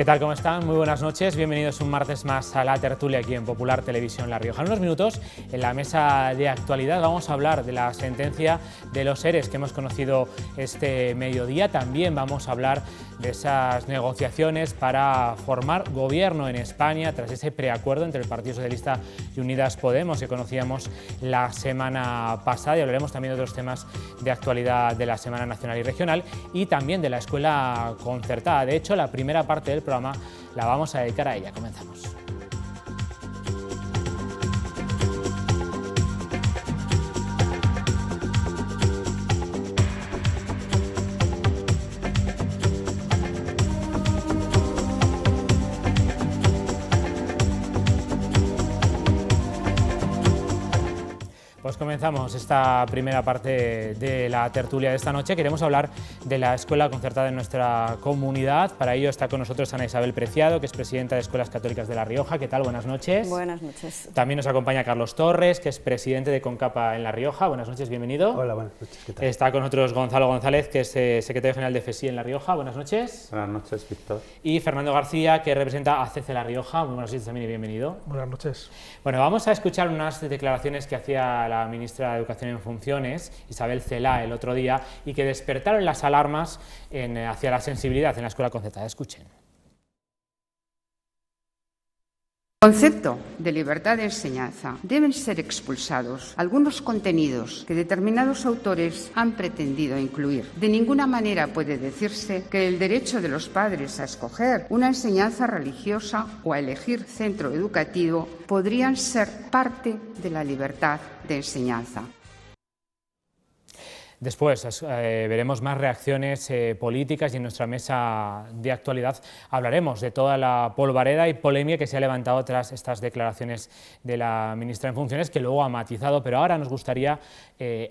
¿Qué tal? ¿Cómo están? Muy buenas noches. Bienvenidos un martes más a La Tertulia aquí en Popular Televisión La Rioja. En unos minutos, en la mesa de actualidad, vamos a hablar de la sentencia de los ERE que hemos conocido este mediodía. También vamos a hablar de esas negociaciones para formar gobierno en España tras ese preacuerdo entre el Partido Socialista y Unidas Podemos que conocíamos la semana pasada, y hablaremos también de otros temas de actualidad de la Semana Nacional y Regional y también de la escuela concertada. De hecho, la primera parte del programa la vamos a dedicar a ella. Comenzamos. Pues comenzamos esta primera parte de la tertulia de esta noche. Queremos hablar de la escuela concertada en nuestra comunidad. Para ello está con nosotros Ana Isabel Preciado, que es presidenta de Escuelas Católicas de La Rioja. ¿Qué tal? Buenas noches. Buenas noches. También nos acompaña Carlos Torres, que es presidente de CONCAPA en La Rioja. Buenas noches, bienvenido. Hola, buenas noches. ¿Qué tal? Está con nosotros Gonzalo González, que es secretario general de FESI en La Rioja. Buenas noches. Buenas noches, Víctor. Y Fernando García, que representa a CC La Rioja. Muy buenas noches también y bienvenido. Buenas noches. Bueno, vamos a escuchar unas declaraciones que hacía la ministra de Educación en funciones, Isabel Celaá, el otro día, y que despertaron las alarmas hacia la sensibilidad en la escuela concertada. Escuchen. Concepto de libertad de enseñanza. Deben ser expulsados algunos contenidos que determinados autores han pretendido incluir. De ninguna manera puede decirse que el derecho de los padres a escoger una enseñanza religiosa o a elegir centro educativo podrían ser parte de la libertad de enseñanza. Después veremos más reacciones políticas y en nuestra mesa de actualidad hablaremos de toda la polvareda y polémica que se ha levantado tras estas declaraciones de la ministra en funciones, que luego ha matizado, pero ahora nos gustaría,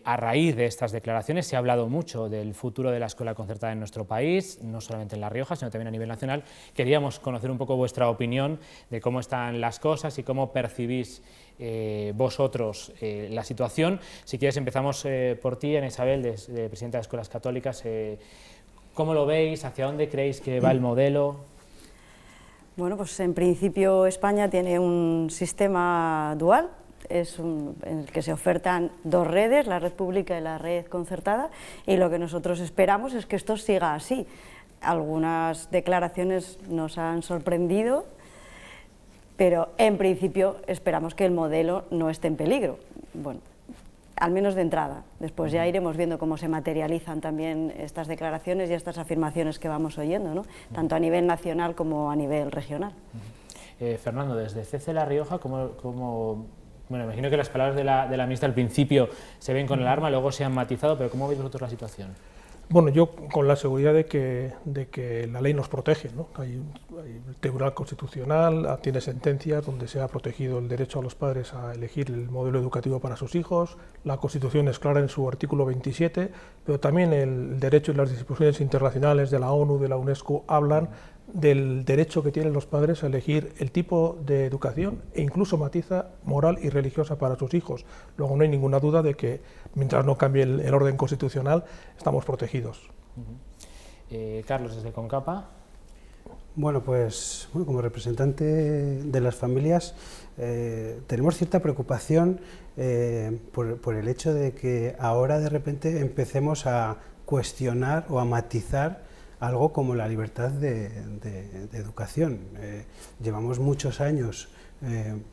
a raíz de estas declaraciones, se ha hablado mucho del futuro de la escuela concertada en nuestro país, no solamente en La Rioja, sino también a nivel nacional. Queríamos conocer un poco vuestra opinión de cómo están las cosas y cómo percibís vosotros la situación. Si quieres empezamos por ti, Ana Isabel, de presidenta de Escuelas Católicas. ¿Cómo lo veis? ¿Hacia dónde creéis que va el modelo? Bueno, pues en principio España tiene un sistema dual, en el que se ofertan dos redes, la red pública y la red concertada, y lo que nosotros esperamos es que esto siga así. Algunas declaraciones nos han sorprendido, pero en principio esperamos que el modelo no esté en peligro, bueno, al menos de entrada. Después ya iremos viendo cómo se materializan también estas declaraciones y estas afirmaciones que vamos oyendo, ¿no? Tanto a nivel nacional como a nivel regional. Fernando, desde CC La Rioja, bueno, imagino que las palabras de la ministra al principio se ven con alarma, luego se han matizado, pero ¿cómo veis vosotros la situación? Bueno, yo con la seguridad de que la ley nos protege, ¿no? Hay el Tribunal Constitucional tiene sentencias donde se ha protegido el derecho a los padres a elegir el modelo educativo para sus hijos, la Constitución es clara en su artículo 27, pero también el derecho y las disposiciones internacionales de la ONU, de la UNESCO, hablan del derecho que tienen los padres a elegir el tipo de educación e incluso matiza moral y religiosa para sus hijos. Luego no hay ninguna duda de que mientras no cambie el orden constitucional estamos protegidos. Carlos, desde CONCAPA. Bueno, pues como representante de las familias tenemos cierta preocupación por el hecho de que ahora de repente empecemos a cuestionar o a matizar algo como la libertad de educación. Llevamos muchos años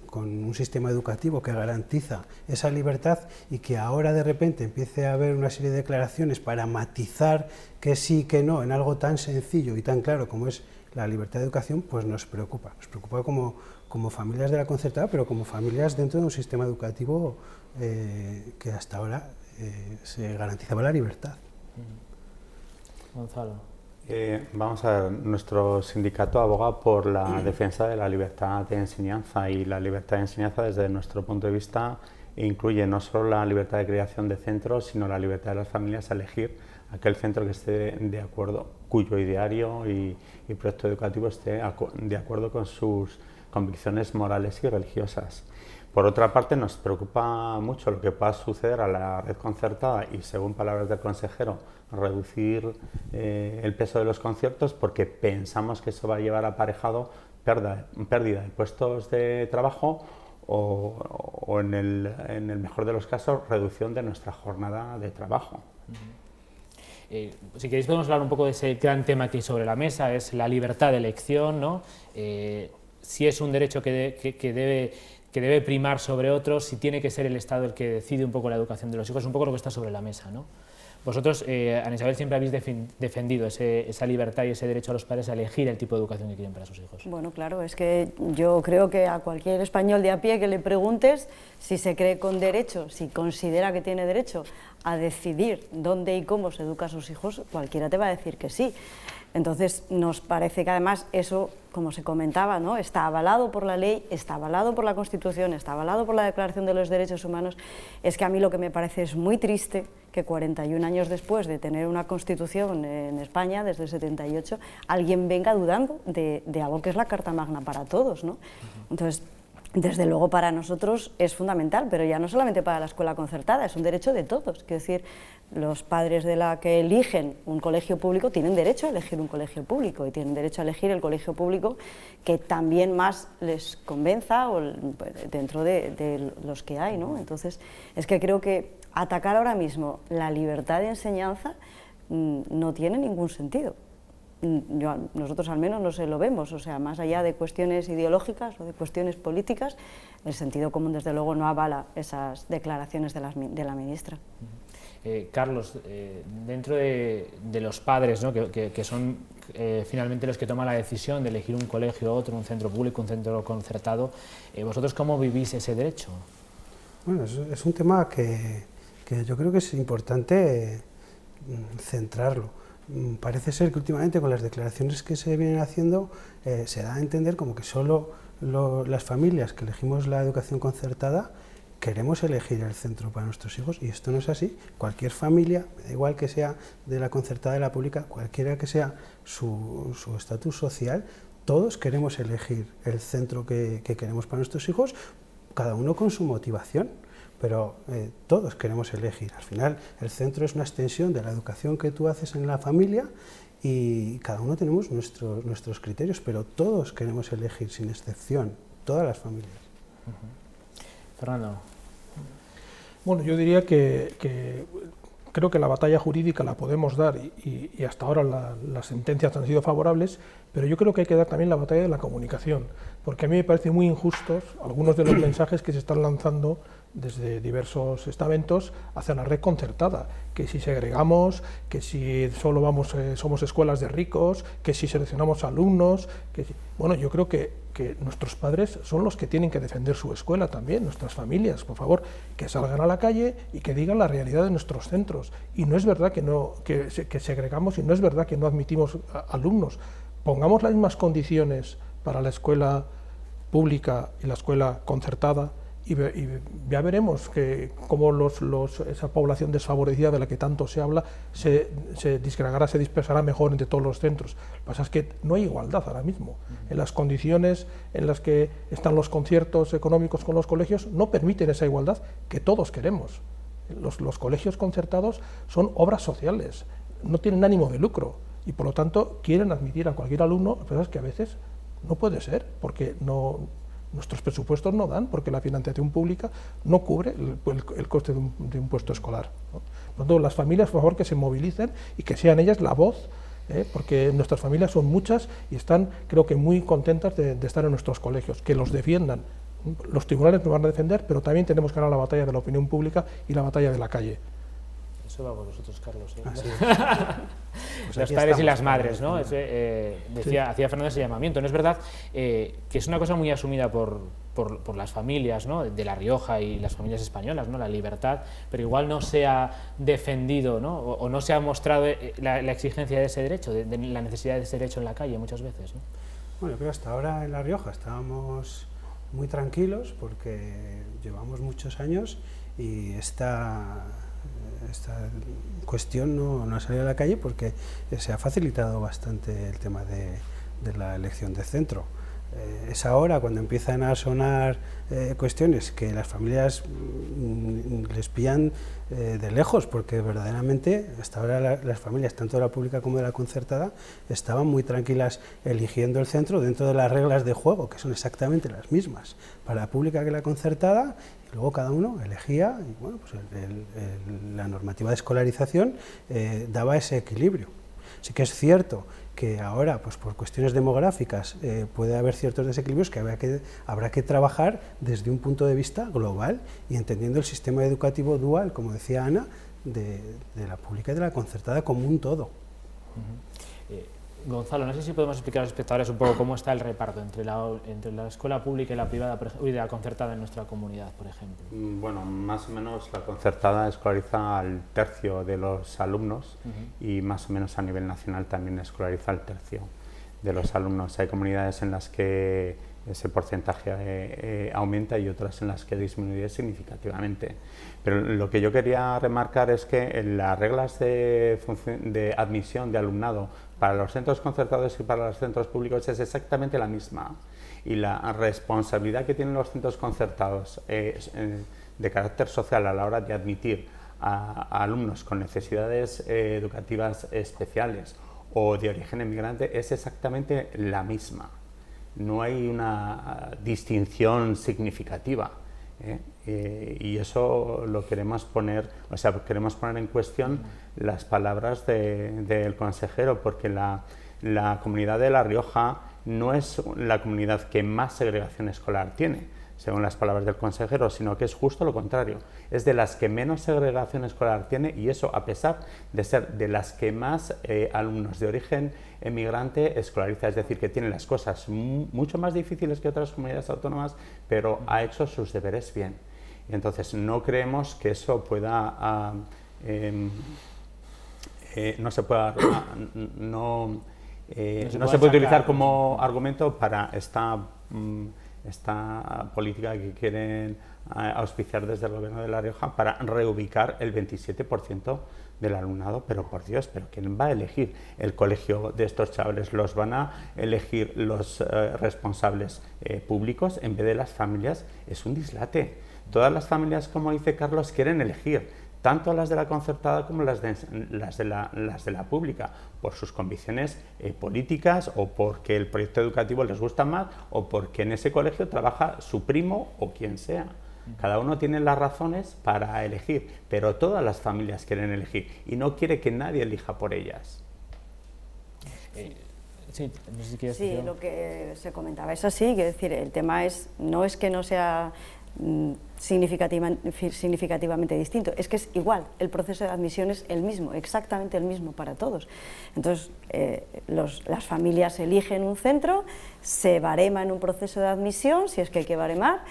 con un sistema educativo que garantiza esa libertad y que ahora de repente empiece a haber una serie de declaraciones para matizar que sí, que no, en algo tan sencillo y tan claro como es la libertad de educación, pues nos preocupa como familias de la concertada, pero como familias dentro de un sistema educativo que hasta ahora se garantizaba la libertad. Gonzalo. Vamos a ver, nuestro sindicato aboga por la defensa de la libertad de enseñanza, y la libertad de enseñanza desde nuestro punto de vista incluye no solo la libertad de creación de centros, sino la libertad de las familias a elegir aquel centro que esté de acuerdo, cuyo ideario y proyecto educativo esté de acuerdo con sus convicciones morales y religiosas. Por otra parte, nos preocupa mucho lo que pueda suceder a la red concertada y, según palabras del consejero, reducir el peso de los conciertos, porque pensamos que eso va a llevar aparejado pérdida de puestos de trabajo o en el mejor de los casos, reducción de nuestra jornada de trabajo. Si queréis podemos hablar un poco de ese gran tema que hay sobre la mesa, es la libertad de elección, ¿no? Si es un derecho que debe primar sobre otros, si tiene que ser el Estado el que decide un poco la educación de los hijos, un poco lo que está sobre la mesa, ¿no? Vosotros, Ana Isabel, siempre habéis defendido esa libertad y ese derecho a los padres a elegir el tipo de educación que quieren para sus hijos. Bueno, claro, es que yo creo que a cualquier español de a pie que le preguntes si se cree con derecho, si considera que tiene derecho a decidir dónde y cómo se educa a sus hijos, cualquiera te va a decir que sí. Entonces, nos parece que además eso, como se comentaba, ¿no?, está avalado por la ley, está avalado por la Constitución, está avalado por la Declaración de los Derechos Humanos. Es que a mí lo que me parece es muy triste que 41 años después de tener una Constitución en España, desde el 78, alguien venga dudando de algo que es la Carta Magna para todos, ¿no? Entonces, desde luego para nosotros es fundamental, pero ya no solamente para la escuela concertada, es un derecho de todos. Quiero decir, los padres de la que eligen un colegio público tienen derecho a elegir un colegio público y tienen derecho a elegir el colegio público que también más les convenza o dentro de los que hay, ¿no? Entonces, es que creo que atacar ahora mismo la libertad de enseñanza no tiene ningún sentido. Nosotros al menos no se lo vemos, o sea, más allá de cuestiones ideológicas o de cuestiones políticas, el sentido común desde luego no avala esas declaraciones de la ministra. Carlos, dentro de los padres, ¿no?, que son finalmente los que toman la decisión de elegir un colegio u otro, un centro público, un centro concertado, ¿vosotros cómo vivís ese derecho? Bueno, es un tema que yo creo que es importante centrarlo. Parece ser que últimamente con las declaraciones que se vienen haciendo se da a entender como que solo las familias que elegimos la educación concertada queremos elegir el centro para nuestros hijos, y esto no es así. Cualquier familia, da igual que sea de la concertada de la pública, cualquiera que sea su estatus social, todos queremos elegir el centro que queremos para nuestros hijos, cada uno con su motivación. Pero todos queremos elegir. Al final, el centro es una extensión de la educación que tú haces en la familia y cada uno tenemos nuestros criterios, pero todos queremos elegir, sin excepción, todas las familias. Fernando. Bueno, yo diría que creo que la batalla jurídica la podemos dar y hasta ahora las sentencias han sido favorables, pero yo creo que hay que dar también la batalla de la comunicación, porque a mí me parecen muy injustos algunos de los mensajes que se están lanzando desde diversos estamentos hacia la red concertada, que si segregamos, que si solo somos escuelas de ricos, que si seleccionamos alumnos, bueno, yo creo que nuestros padres son los que tienen que defender su escuela también, nuestras familias, por favor, que salgan a la calle y que digan la realidad de nuestros centros. Y no es verdad que segregamos, y no es verdad que no admitimos alumnos. Pongamos las mismas condiciones para la escuela pública y la escuela concertada, y ya veremos cómo esa población desfavorecida de la que tanto se habla se disgregará, se dispersará mejor entre todos los centros. Lo que pasa es que no hay igualdad ahora mismo. En las condiciones en las que están los conciertos económicos con los colegios no permiten esa igualdad que todos queremos. Los colegios concertados son obras sociales, no tienen ánimo de lucro y por lo tanto quieren admitir a cualquier alumno. Lo que pasa es que a veces no puede ser, porque nuestros presupuestos no dan, porque la financiación pública no cubre el coste de un puesto escolar, ¿no? Por lo tanto, las familias, por favor, que se movilicen y que sean ellas la voz, porque nuestras familias son muchas y están, creo que, muy contentas de estar en nuestros colegios, que los defiendan. Los tribunales nos van a defender, pero también tenemos que ganar la batalla de la opinión pública y la batalla de la calle. Eso va por vosotros, Carlos. Pues los padres y las madres, ¿no? Hacía Fernando ese llamamiento. ¿No es verdad que es una cosa muy asumida por las familias, ¿no?, de La Rioja y las familias españolas, ¿no?, la libertad, pero igual no se ha defendido, ¿no?, o no se ha mostrado la exigencia de ese derecho, de la necesidad de ese derecho en la calle muchas veces, ¿no? Bueno, yo creo que hasta ahora en La Rioja estábamos muy tranquilos porque llevamos muchos años y esta cuestión no ha salido a la calle porque se ha facilitado bastante el tema de la elección de centro. Es ahora cuando empiezan a sonar cuestiones que las familias les pillan de lejos, porque verdaderamente hasta ahora las familias, tanto de la pública como de la concertada, estaban muy tranquilas eligiendo el centro dentro de las reglas de juego, que son exactamente las mismas para la pública que la concertada, y luego cada uno elegía, y bueno, pues la normativa de escolarización daba ese equilibrio. Sí que es cierto que ahora, pues por cuestiones demográficas, puede haber ciertos desequilibrios que habrá que trabajar desde un punto de vista global y entendiendo el sistema educativo dual, como decía Ana, de la pública y de la concertada como un todo. Gonzalo, no sé si podemos explicar a los espectadores un poco cómo está el reparto entre la escuela pública y la privada y la concertada en nuestra comunidad, por ejemplo. Bueno, más o menos la concertada escolariza al tercio de los alumnos y más o menos a nivel nacional también escolariza al tercio de los alumnos. Hay comunidades en las que ese porcentaje aumenta y otras en las que disminuye significativamente. Pero lo que yo quería remarcar es que las reglas de admisión de alumnado para los centros concertados y para los centros públicos es exactamente la misma. Y la responsabilidad que tienen los centros concertados de carácter social a la hora de admitir a alumnos con necesidades educativas especiales o de origen emigrante es exactamente la misma. No hay una distinción significativa, y eso lo queremos poner, o sea, queremos poner en cuestión las palabras del consejero, porque la comunidad de La Rioja no es la comunidad que más segregación escolar tiene, según las palabras del consejero, sino que es justo lo contrario, es de las que menos segregación escolar tiene, y eso a pesar de ser de las que más alumnos de origen emigrante escolariza, es decir, que tiene las cosas mucho más difíciles que otras comunidades autónomas, pero ha hecho sus deberes bien. Y entonces no creemos que eso pueda, no se puede utilizar como argumento para esta política que quieren auspiciar desde el Gobierno de La Rioja para reubicar el 27% del alumnado. Pero por Dios, ¿pero quién va a elegir el colegio de estos chavales? ¿Los van a elegir los responsables públicos en vez de las familias? Es un dislate. Todas las familias, como dice Carlos, quieren elegir, tanto las de la concertada como las de la pública, por sus convicciones políticas, o porque el proyecto educativo les gusta más, o porque en ese colegio trabaja su primo o quien sea. Cada uno tiene las razones para elegir, pero todas las familias quieren elegir y no quiere que nadie elija por ellas. Sí, no sé si quieres decir. Sí, lo que se comentaba es así, quiero decir, el tema no es que no sea significativamente distinto, es que es igual, el proceso de admisión es el mismo, exactamente el mismo para todos. Entonces, las familias eligen un centro, se barema en un proceso de admisión, si es que hay que baremar,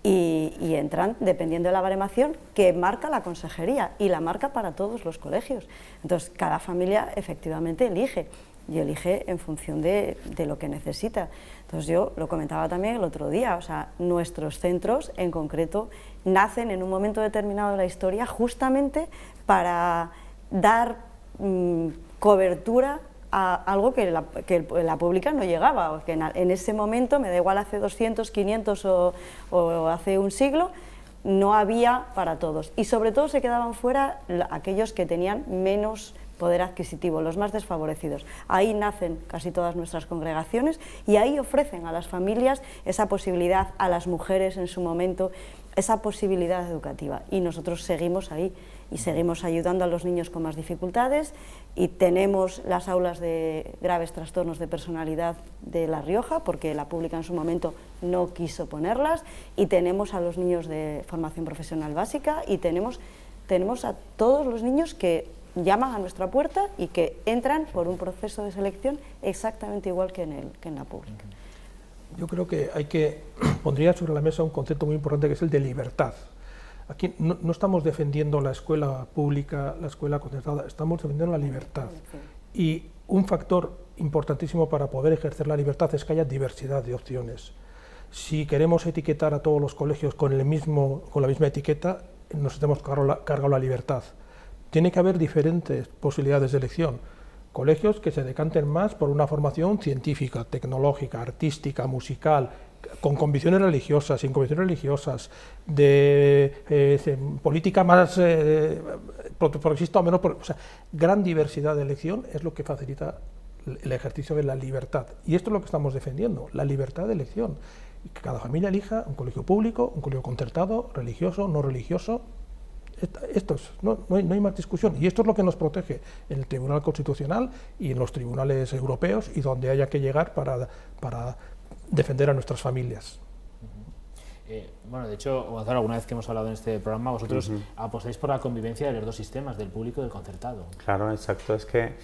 y entran dependiendo de la baremación que marca la consejería, y la marca para todos los colegios. Entonces, cada familia efectivamente elige, y elige en función de lo que necesita. Entonces yo lo comentaba también el otro día, o sea, nuestros centros en concreto nacen en un momento determinado de la historia justamente para dar cobertura a algo que la pública no llegaba, que en ese momento, me da igual hace 200, 500 o hace un siglo, no había para todos, y sobre todo se quedaban fuera aquellos que tenían menos poder adquisitivo, los más desfavorecidos. Ahí nacen casi todas nuestras congregaciones y ahí ofrecen a las familias esa posibilidad, a las mujeres en su momento, esa posibilidad educativa, y nosotros seguimos ahí y seguimos ayudando a los niños con más dificultades, y tenemos las aulas de graves trastornos de personalidad de La Rioja, porque la pública en su momento no quiso ponerlas, y tenemos a los niños de formación profesional básica, y tenemos a todos los niños que llaman a nuestra puerta y que entran por un proceso de selección exactamente igual que en la pública. Yo creo que pondría sobre la mesa un concepto muy importante, que es el de libertad. Aquí no estamos defendiendo la escuela pública, la escuela concertada, estamos defendiendo la libertad. Y un factor importantísimo para poder ejercer la libertad es que haya diversidad de opciones. Si queremos etiquetar a todos los colegios con la misma etiqueta, nos hemos cargado la libertad. Tiene que haber diferentes posibilidades de elección. colegios que se decanten más por una formación científica, tecnológica, artística, musical, con convicciones religiosas, sin convicciones religiosas, de política más progresista o menos, o sea, gran diversidad de elección es lo que facilita el ejercicio de la libertad. Y esto es lo que estamos defendiendo, la libertad de elección. Que cada familia elija un colegio público, un colegio concertado, religioso, no religioso. No hay más discusión. Y esto es lo que nos protege en el Tribunal Constitucional y en los tribunales europeos y donde haya que llegar para defender a nuestras familias. Bueno, de hecho, Gonzalo, alguna vez que hemos hablado en este programa, vosotros apostáis por la convivencia de los dos sistemas, del público y del concertado. Claro, exacto. Es que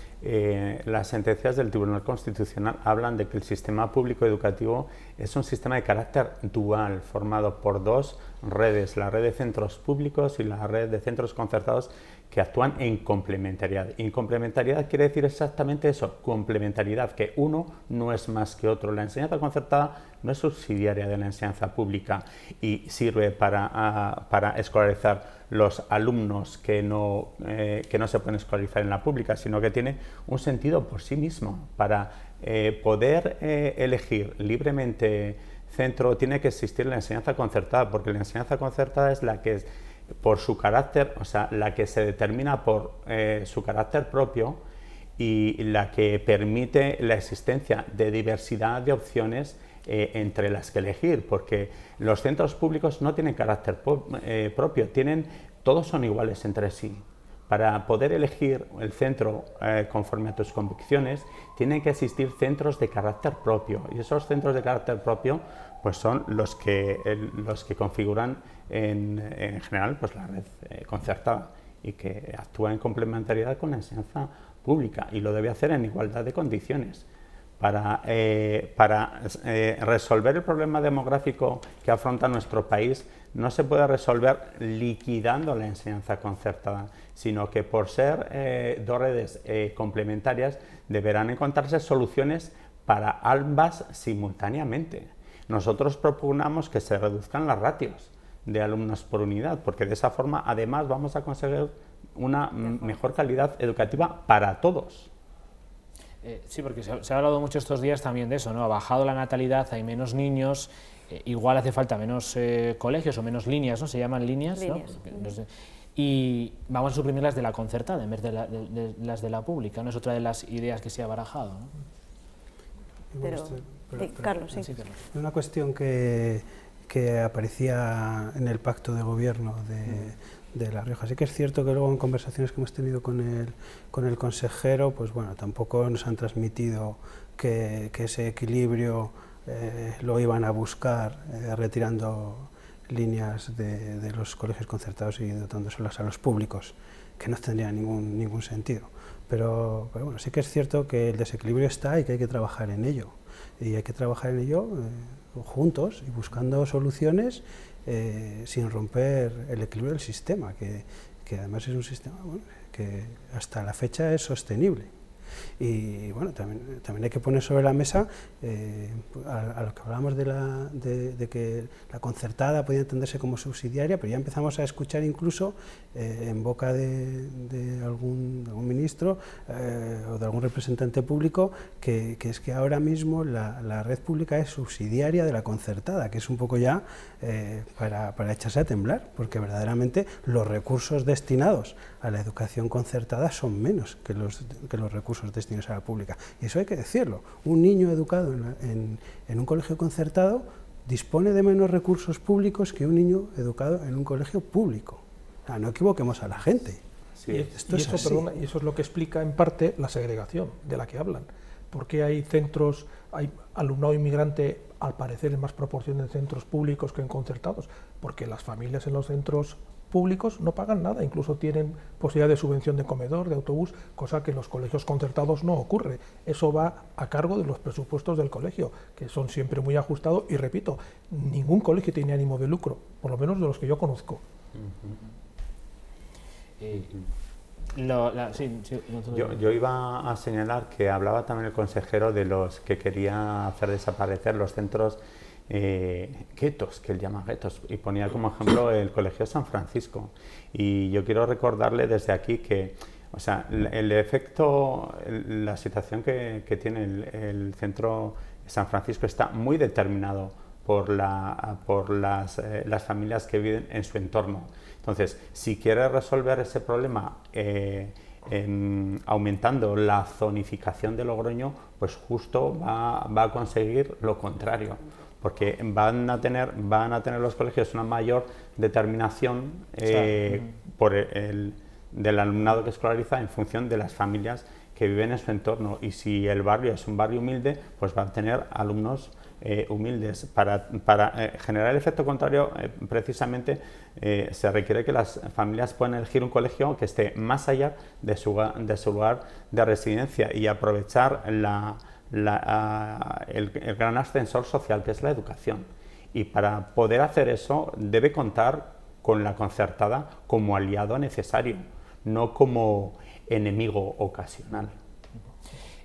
las sentencias del Tribunal Constitucional hablan de que el sistema público educativo es un sistema de carácter dual, formado por dos redes, la red de centros públicos y la red de centros concertados, que actúan en complementariedad. Y en complementariedad quiere decir exactamente eso, complementariedad, que uno no es más que otro. La enseñanza concertada no es subsidiaria de la enseñanza pública y sirve para escolarizar los alumnos que no se pueden escolarizar en la pública, sino que tiene un sentido por sí mismo. Para poder elegir libremente centro tiene que existir la enseñanza concertada, porque la enseñanza concertada es la que por su carácter, o sea, la que se determina por su carácter propio y la que permite la existencia de diversidad de opciones entre las que elegir, porque los centros públicos no tienen carácter propio, todos son iguales entre sí. Para poder elegir el centro conforme a tus convicciones, tienen que existir centros de carácter propio, y esos centros de carácter propio pues son los que configuran en general pues la red concertada y que actúa en complementariedad con la enseñanza pública, y lo debe hacer en igualdad de condiciones. Para resolver el problema demográfico que afronta nuestro país no se puede resolver liquidando la enseñanza concertada, sino que por ser dos redes complementarias deberán encontrarse soluciones para ambas simultáneamente. Nosotros propugnamos que se reduzcan las ratios de alumnos por unidad, porque de esa forma además vamos a conseguir una mejor calidad educativa para todos. Sí, porque se ha hablado mucho estos días también de eso, ¿no? Ha bajado la natalidad, hay menos niños, igual hace falta menos colegios o menos líneas, ¿no? Se llaman líneas, ¿no? No sé. Y vamos a suprimir las de la concertada en vez de las de la pública, ¿no? Es otra de las ideas que se ha barajado, ¿no? Carlos, sí. Una cuestión que aparecía en el pacto de gobierno de La Rioja. Sí que es cierto que luego en conversaciones que hemos tenido con el consejero, pues bueno, tampoco nos han transmitido que ese equilibrio lo iban a buscar retirando líneas de los colegios concertados y dotándoselas a los públicos, que no tendría ningún sentido. Pero bueno, sí que es cierto que el desequilibrio está y que hay que trabajar en ello. Y hay que trabajar en ello juntos y buscando soluciones sin romper el equilibrio del sistema, que además es un sistema que hasta la fecha es sostenible. Y bueno, también hay que poner sobre la mesa a lo que hablábamos de que la concertada podía entenderse como subsidiaria, pero ya empezamos a escuchar incluso en boca de algún ministro o de algún representante público que es que ahora mismo la red pública es subsidiaria de la concertada, que es un poco ya para echarse a temblar, porque verdaderamente los recursos destinados a la educación concertada son menos que los recursos destinados a la pública. Y eso hay que decirlo. Un niño educado en un colegio concertado dispone de menos recursos públicos que un niño educado en un colegio público. No equivoquemos a la gente. Sí. Y eso es lo que explica en parte la segregación de la que hablan. Porque hay centros, hay alumnado inmigrante, al parecer en más proporción en centros públicos que en concertados, porque las familias en los centros públicos no pagan nada, incluso tienen posibilidad de subvención de comedor, de autobús, cosa que en los colegios concertados no ocurre. Eso va a cargo de los presupuestos del colegio, que son siempre muy ajustados, y repito, ningún colegio tiene ánimo de lucro, por lo menos de los que yo conozco. Yo iba a señalar que hablaba también el consejero de los que quería hacer desaparecer los centros guetos, que él llama guetos, y ponía como ejemplo el Colegio San Francisco. Y yo quiero recordarle desde aquí que O sea, el efecto, la situación que tiene el centro San Francisco está muy determinado por las familias que viven en su entorno. Entonces, si quiere resolver ese problema aumentando la zonificación de Logroño, pues justo va a conseguir lo contrario, porque van a tener los colegios una mayor determinación del alumnado que escolariza en función de las familias que viven en su entorno, y si el barrio es un barrio humilde, pues va a tener alumnos humildes. Para generar el efecto contrario, precisamente se requiere que las familias puedan elegir un colegio que esté más allá de su lugar de residencia y aprovechar el gran ascensor social que es la educación. Y para poder hacer eso debe contar con la concertada como aliado necesario, no como enemigo ocasional.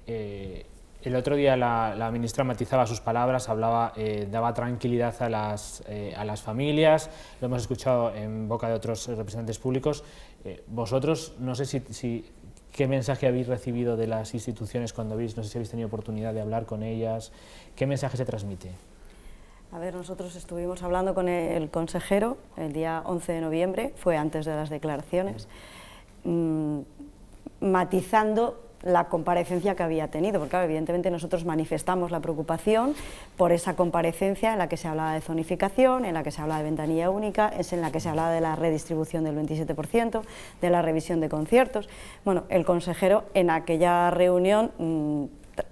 El otro día la ministra matizaba sus palabras, daba tranquilidad a las familias, lo hemos escuchado en boca de otros representantes públicos. Vosotros, no sé qué mensaje habéis recibido de las instituciones cuando no sé si habéis tenido oportunidad de hablar con ellas, ¿qué mensaje se transmite? A ver, nosotros estuvimos hablando con el consejero el día 11 de noviembre, fue antes de las declaraciones, matizando la comparecencia que había tenido, porque claro, evidentemente nosotros manifestamos la preocupación por esa comparecencia en la que se hablaba de zonificación, en la que se hablaba de ventanilla única, en la que se hablaba de la redistribución del 27%, de la revisión de conciertos. Bueno, el consejero en aquella reunión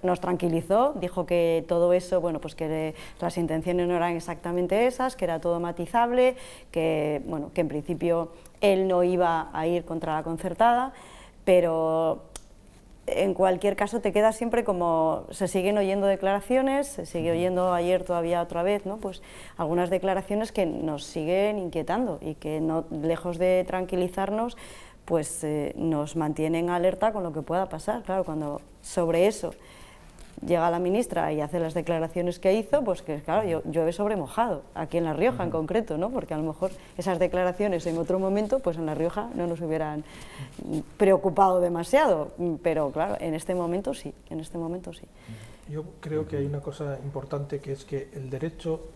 nos tranquilizó, dijo que todo eso, bueno, pues que las intenciones no eran exactamente esas, que era todo matizable, que, bueno, que en principio él no iba a ir contra la concertada, pero en cualquier caso te queda siempre como, se siguen oyendo declaraciones, se sigue oyendo ayer todavía otra vez, ¿no? Pues algunas declaraciones que nos siguen inquietando y que no, lejos de tranquilizarnos, pues nos mantienen alerta con lo que pueda pasar. Claro, cuando sobre eso llega la ministra y hace las declaraciones que hizo, pues que claro, llueve sobre mojado, aquí en La Rioja en concreto, ¿no? Porque a lo mejor esas declaraciones en otro momento, pues en La Rioja no nos hubieran preocupado demasiado, pero claro, en este momento sí, en este momento sí. Yo creo que hay una cosa importante, que es que el derecho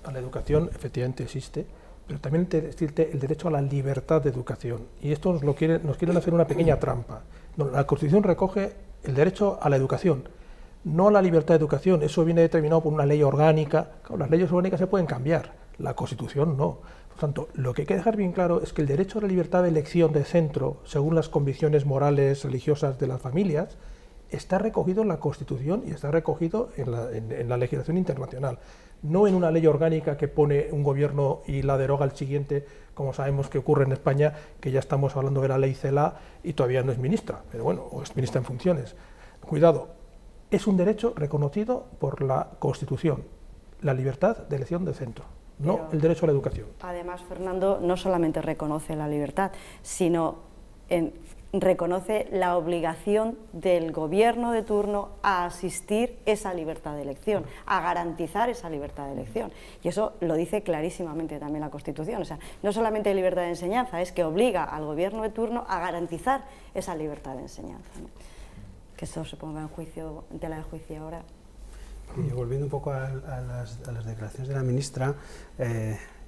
a la educación efectivamente existe, pero también existe el derecho a la libertad de educación, y esto nos quieren hacer una pequeña trampa. No, la Constitución recoge el derecho a la educación, no a la libertad de educación. Eso viene determinado por una ley orgánica. Claro, las leyes orgánicas se pueden cambiar, la Constitución no. Por tanto, lo que hay que dejar bien claro es que el derecho a la libertad de elección de centro, según las convicciones morales, religiosas de las familias, está recogido en la Constitución y está recogido en la legislación internacional, no en una ley orgánica que pone un gobierno y la deroga el siguiente, como sabemos que ocurre en España, que ya estamos hablando de la ley CELA y todavía no es ministra, pero bueno, o es ministra en funciones. Cuidado, es un derecho reconocido por la Constitución, la libertad de elección de centro, no pero el derecho a la educación. Además, Fernando no solamente reconoce la libertad, sino reconoce la obligación del gobierno de turno a asistir esa libertad de elección, a garantizar esa libertad de elección. Y eso lo dice clarísimamente también la Constitución. O sea, no solamente libertad de enseñanza, es que obliga al gobierno de turno a garantizar esa libertad de enseñanza, ¿no? Que eso se ponga en tela de juicio ahora. Y volviendo un poco a las declaraciones de la ministra,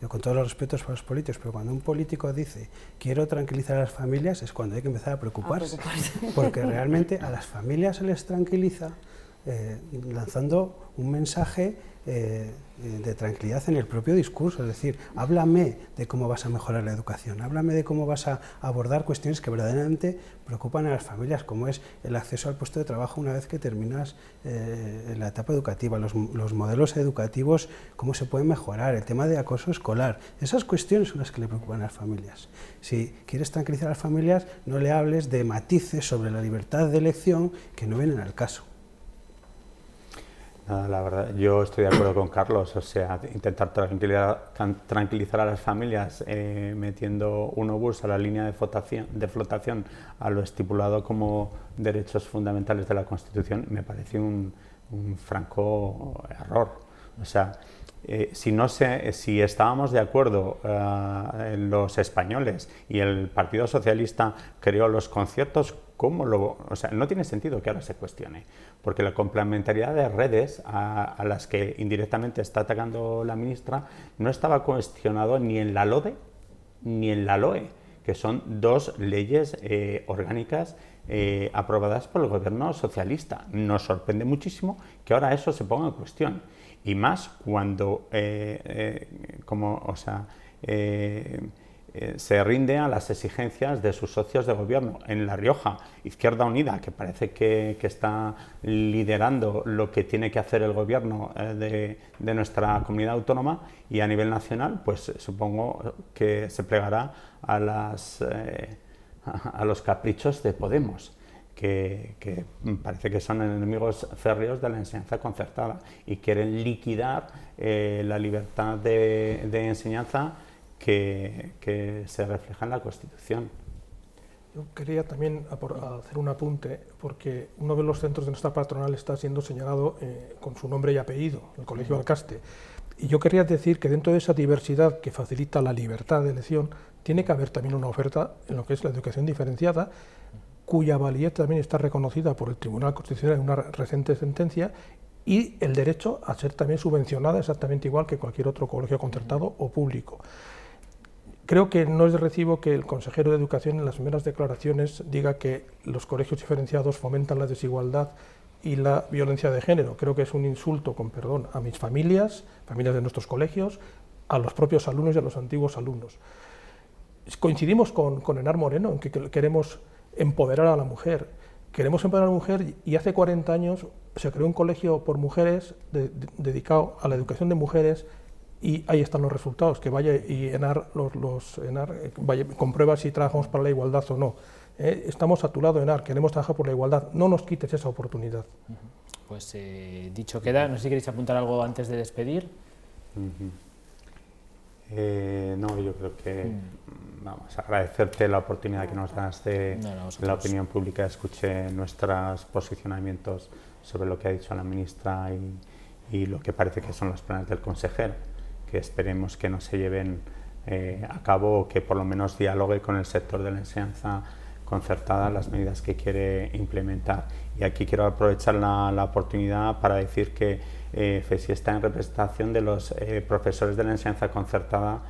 yo con todos los respetos para los políticos, pero cuando un político dice quiero tranquilizar a las familias, es cuando hay que empezar a preocuparse. Porque realmente a las familias se les tranquiliza lanzando un mensaje de tranquilidad en el propio discurso, es decir, háblame de cómo vas a mejorar la educación, háblame de cómo vas a abordar cuestiones que verdaderamente preocupan a las familias, como es el acceso al puesto de trabajo una vez que terminas la etapa educativa, los modelos educativos, cómo se pueden mejorar, el tema de acoso escolar, esas cuestiones son las que le preocupan a las familias. Si quieres tranquilizar a las familias, no le hables de matices sobre la libertad de elección que no vienen al caso. La verdad, yo estoy de acuerdo con Carlos, o sea, intentar tranquilizar a las familias metiendo un obús a la línea de flotación a lo estipulado como derechos fundamentales de la Constitución me parece un franco error. O sea, si estábamos de acuerdo los españoles y el Partido Socialista creó los conciertos, o sea, no tiene sentido que ahora se cuestione, porque la complementariedad de redes a las que indirectamente está atacando la ministra no estaba cuestionado ni en la LODE ni en la LOE, que son dos leyes orgánicas aprobadas por el gobierno socialista. Nos sorprende muchísimo que ahora eso se ponga en cuestión, y más cuando se rinde a las exigencias de sus socios de gobierno. En La Rioja, Izquierda Unida, que parece que está liderando lo que tiene que hacer el gobierno de nuestra comunidad autónoma, y a nivel nacional, pues supongo que se plegará a los caprichos de Podemos, que parece que son enemigos férreos de la enseñanza concertada y quieren liquidar la libertad de enseñanza que se refleja en la Constitución. Yo quería también hacer un apunte, porque uno de los centros de nuestra patronal está siendo señalado con su nombre y apellido, el Colegio Alcaste. Y yo quería decir que dentro de esa diversidad que facilita la libertad de elección, tiene que haber también una oferta en lo que es la educación diferenciada, cuya validez también está reconocida por el Tribunal Constitucional en una reciente sentencia, y el derecho a ser también subvencionada exactamente igual que cualquier otro colegio concertado o público. Creo que no es de recibo que el consejero de Educación en las primeras declaraciones diga que los colegios diferenciados fomentan la desigualdad y la violencia de género. Creo que es un insulto, con perdón, a mis familias de nuestros colegios, a los propios alumnos y a los antiguos alumnos. Coincidimos con Enar Moreno en que queremos empoderar a la mujer. Queremos empoderar a la mujer, y hace 40 años se creó un colegio por mujeres dedicado a la educación de mujeres, y ahí están los resultados, que vaya y Enar comprueba si trabajamos para la igualdad o no. Estamos a tu lado, Enar, queremos trabajar por la igualdad, no nos quites esa oportunidad. Pues dicho queda, no sé si queréis apuntar algo antes de despedir. No, yo creo que vamos a agradecerte la oportunidad que nos das de la opinión pública, escuche nuestros posicionamientos sobre lo que ha dicho la ministra y lo que parece que son los planes del consejero, que esperemos que no se lleven a cabo, o que por lo menos dialogue con el sector de la enseñanza concertada las medidas que quiere implementar. Y aquí quiero aprovechar la oportunidad para decir que FESI está en representación de los profesores de la enseñanza concertada,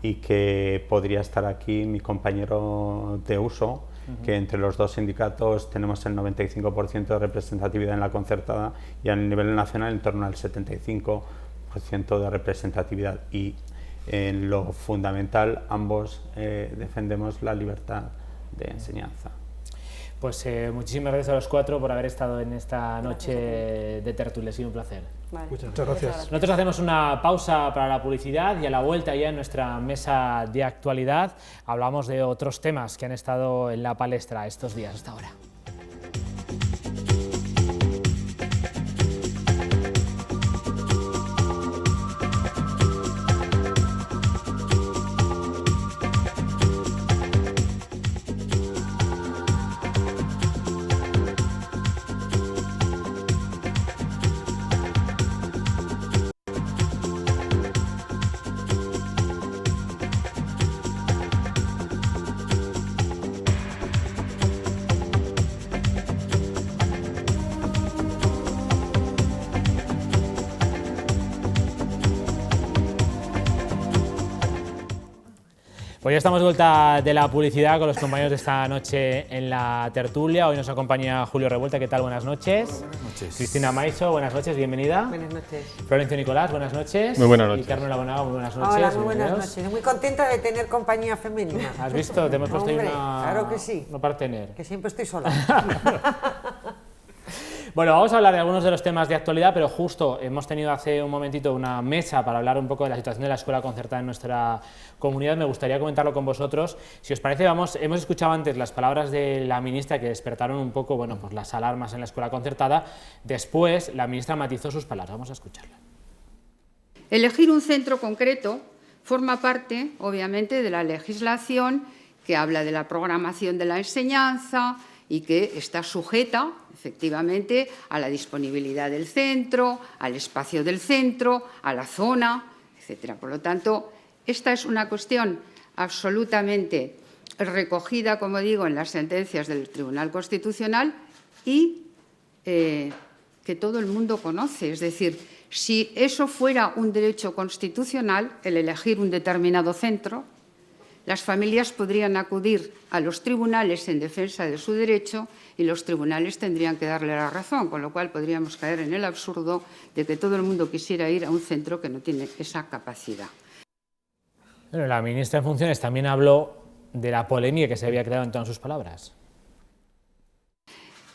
y que podría estar aquí mi compañero de uso, que entre los dos sindicatos tenemos el 95% de representatividad en la concertada, y a nivel nacional en torno al 75% de representatividad, y en lo fundamental ambos defendemos la libertad de enseñanza. Pues muchísimas gracias a los cuatro por haber estado en esta noche de tertulia, ha sido un placer. Vale. Muchas gracias. Nosotros hacemos una pausa para la publicidad, y a la vuelta ya en nuestra mesa de actualidad hablamos de otros temas que han estado en la palestra estos días hasta ahora. Pues ya estamos de vuelta de la publicidad con los compañeros de esta noche en la tertulia. Hoy nos acompaña Julio Revuelta, ¿qué tal? Buenas noches. Buenas noches. Cristina Maiso, buenas noches, bienvenida. Buenas noches. Florencio Nicolás, buenas noches. Muy buenas noches. Y Carmen Labonaga, muy buenas noches. Hola, muy buenas noches. Muy contenta de tener compañía femenina. ¿Has visto? Te hemos puesto ahí Hombre, una... claro que sí. No para tener. Que siempre estoy sola. Bueno, vamos a hablar de algunos de los temas de actualidad, pero justo hemos tenido hace un momentito una mesa para hablar un poco de la situación de la escuela concertada en nuestra comunidad. Me gustaría comentarlo con vosotros. Si os parece, hemos escuchado antes las palabras de la ministra que despertaron un poco, bueno, pues las alarmas en la escuela concertada. Después, la ministra matizó sus palabras. Vamos a escucharla. Elegir un centro concreto forma parte, obviamente, de la legislación que habla de la programación de la enseñanza, y que está sujeta, efectivamente, a la disponibilidad del centro, al espacio del centro, a la zona, etcétera. Por lo tanto, esta es una cuestión absolutamente recogida, como digo, en las sentencias del Tribunal Constitucional y que todo el mundo conoce. Es decir, si eso fuera un derecho constitucional, el elegir un determinado centro, las familias podrían acudir a los tribunales en defensa de su derecho y los tribunales tendrían que darle la razón, con lo cual podríamos caer en el absurdo de que todo el mundo quisiera ir a un centro que no tiene esa capacidad. Bueno, la ministra en funciones también habló de la polémica que se había creado en todas sus palabras.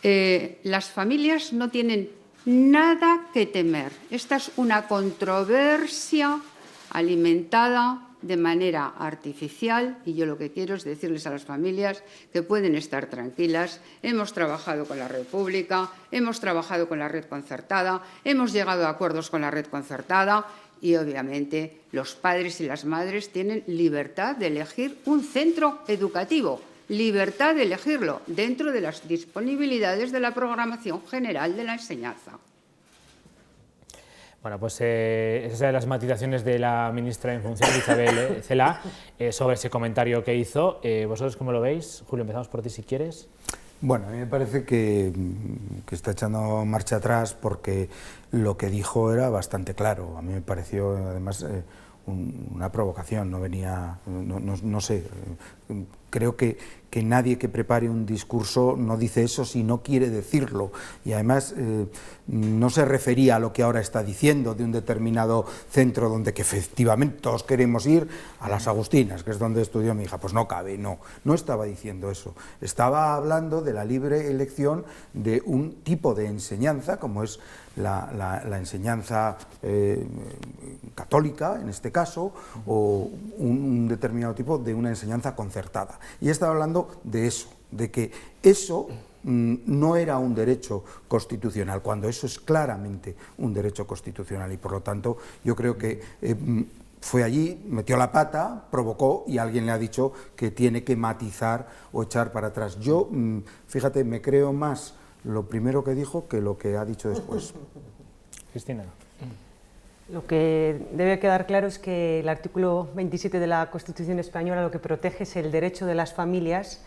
Las familias no tienen nada que temer. Esta es una controversia alimentada de manera artificial y yo lo que quiero es decirles a las familias que pueden estar tranquilas. Hemos trabajado con la red pública, hemos trabajado con la red concertada, hemos llegado a acuerdos con la red concertada y obviamente los padres y las madres tienen libertad de elegir un centro educativo, libertad de elegirlo dentro de las disponibilidades de la programación general de la enseñanza. Bueno, pues esas son las matizaciones de la ministra en funciones, Isabel Celaá, sobre ese comentario que hizo. ¿Vosotros cómo lo veis? Julio, empezamos por ti si quieres. Bueno, a mí me parece que está echando marcha atrás porque lo que dijo era bastante claro. A mí me pareció, además, una provocación, no venía, no sé, creo que nadie que prepare un discurso no dice eso si no quiere decirlo, y además no se refería a lo que ahora está diciendo de un determinado centro donde que efectivamente todos queremos ir, a las Agustinas, que es donde estudió mi hija. Pues no cabe, no estaba diciendo eso, estaba hablando de la libre elección de un tipo de enseñanza como es la enseñanza católica, en este caso, o un determinado tipo de una enseñanza concertada. Y estaba hablando de eso, de que eso no era un derecho constitucional, cuando eso es claramente un derecho constitucional, y por lo tanto yo creo que fue allí, metió la pata, provocó, y alguien le ha dicho que tiene que matizar o echar para atrás. Yo, fíjate, me creo más lo primero que dijo que lo que ha dicho después. Cristina. Lo que debe quedar claro es que el artículo 27 de la Constitución española lo que protege es el derecho de las familias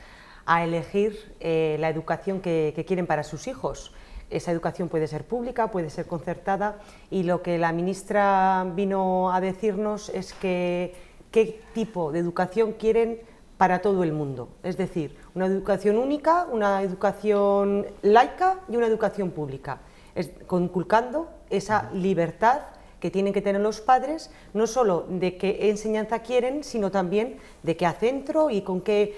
a elegir la educación que quieren para sus hijos. Esa educación puede ser pública, puede ser concertada, y lo que la ministra vino a decirnos es que qué tipo de educación quieren para todo el mundo, es decir, una educación única, una educación laica y una educación pública, conculcando esa libertad que tienen que tener los padres, no solo de qué enseñanza quieren, sino también de qué centro y con qué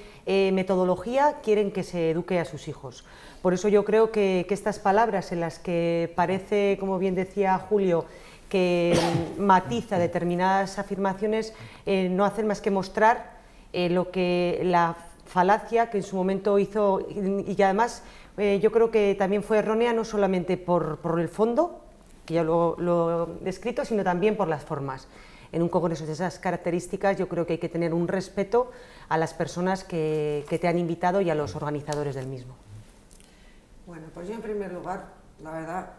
metodología quieren que se eduque a sus hijos. Por eso yo creo que estas palabras en las que parece, como bien decía Julio, que matiza determinadas afirmaciones, no hacen más que mostrar la falacia que en su momento hizo, y que además yo creo que también fue errónea, no solamente por el fondo, que ya lo he descrito, sino también por las formas. En un congreso de esas características yo creo que hay que tener un respeto a las personas que te han invitado y a los organizadores del mismo. Bueno, pues yo en primer lugar, la verdad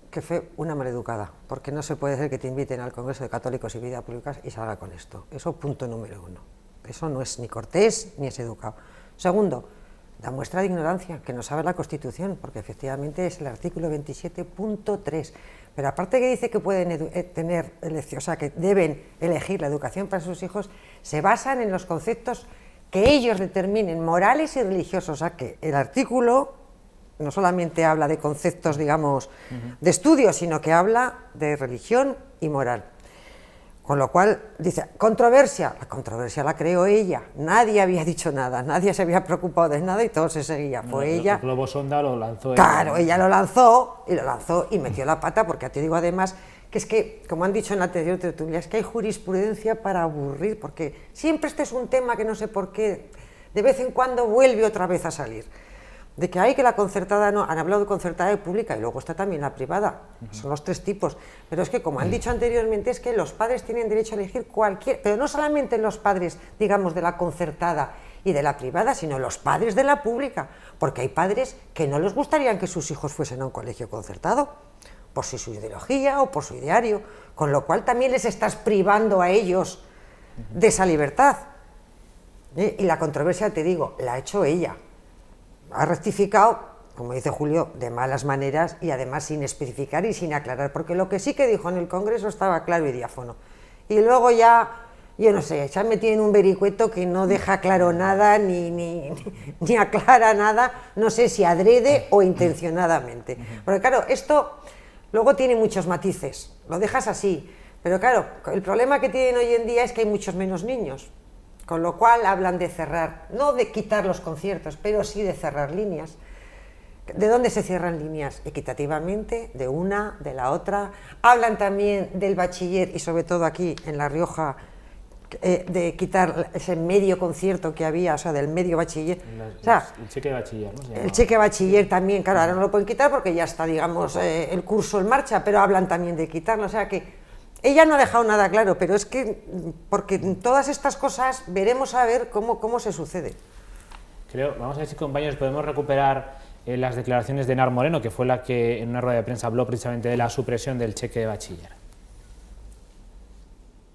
que fue una maleducada, porque no se puede ser que te inviten al Congreso de Católicos y Vida Pública y salga con esto. Eso punto número uno. Eso no es ni cortés ni es educado. Segundo, da muestra de ignorancia, que no sabe la Constitución, porque efectivamente es el artículo 27.3. Pero aparte que dice que pueden tener elección, o sea, que deben elegir la educación para sus hijos, se basan en los conceptos que ellos determinen, morales y religiosos. O sea, que el artículo no solamente habla de conceptos, digamos, de estudio, sino que habla de religión y moral. Con lo cual, dice, controversia, la controversia la creó ella, nadie había dicho nada, nadie se había preocupado de nada y todo se seguía, fue ella. El globo sonda lo lanzó. Claro, ella lo lanzó y metió la pata, porque te digo además que es que, como han dicho en la anterior tertulia, es que hay jurisprudencia para aburrir, porque siempre este es un tema que no sé por qué, de vez en cuando vuelve otra vez a salir. De que hay que la concertada, no, han hablado de concertada y pública, y luego está también la privada, son los tres tipos, pero es que como han dicho anteriormente, es que los padres tienen derecho a elegir cualquier, pero no solamente los padres, digamos, de la concertada y de la privada, sino los padres de la pública, porque hay padres que no les gustaría que sus hijos fuesen a un colegio concertado, por su ideología o por su ideario, con lo cual también les estás privando a ellos de esa libertad. Y la controversia, te digo, la ha hecho ella, ha rectificado, como dice Julio, de malas maneras y además sin especificar y sin aclarar, porque lo que sí que dijo en el Congreso estaba claro y diáfano, y luego ya... Yo no sé, se ha metido en un vericueto que no deja claro nada, ni aclara nada, no sé si adrede o intencionadamente. Porque claro, esto luego tiene muchos matices, lo dejas así, pero claro, el problema que tienen hoy en día es que hay muchos menos niños, con lo cual hablan de cerrar, no de quitar los conciertos, pero sí de cerrar líneas. ¿De dónde se cierran líneas? Equitativamente, de una, de la otra. Hablan también del bachiller y sobre todo aquí en La Rioja, de quitar ese medio concierto que había, o sea, del medio bachiller. O sea, el cheque de bachiller, ¿no? El cheque bachiller también, claro, ahora no lo pueden quitar porque ya está, digamos, el curso en marcha, pero hablan también de quitarlo, o sea que ella no ha dejado nada claro, pero es que, porque todas estas cosas veremos a ver cómo se sucede. Vamos a ver si, compañeros, podemos recuperar las declaraciones de Enar Moreno, que fue la que en una rueda de prensa habló precisamente de la supresión del cheque de bachiller.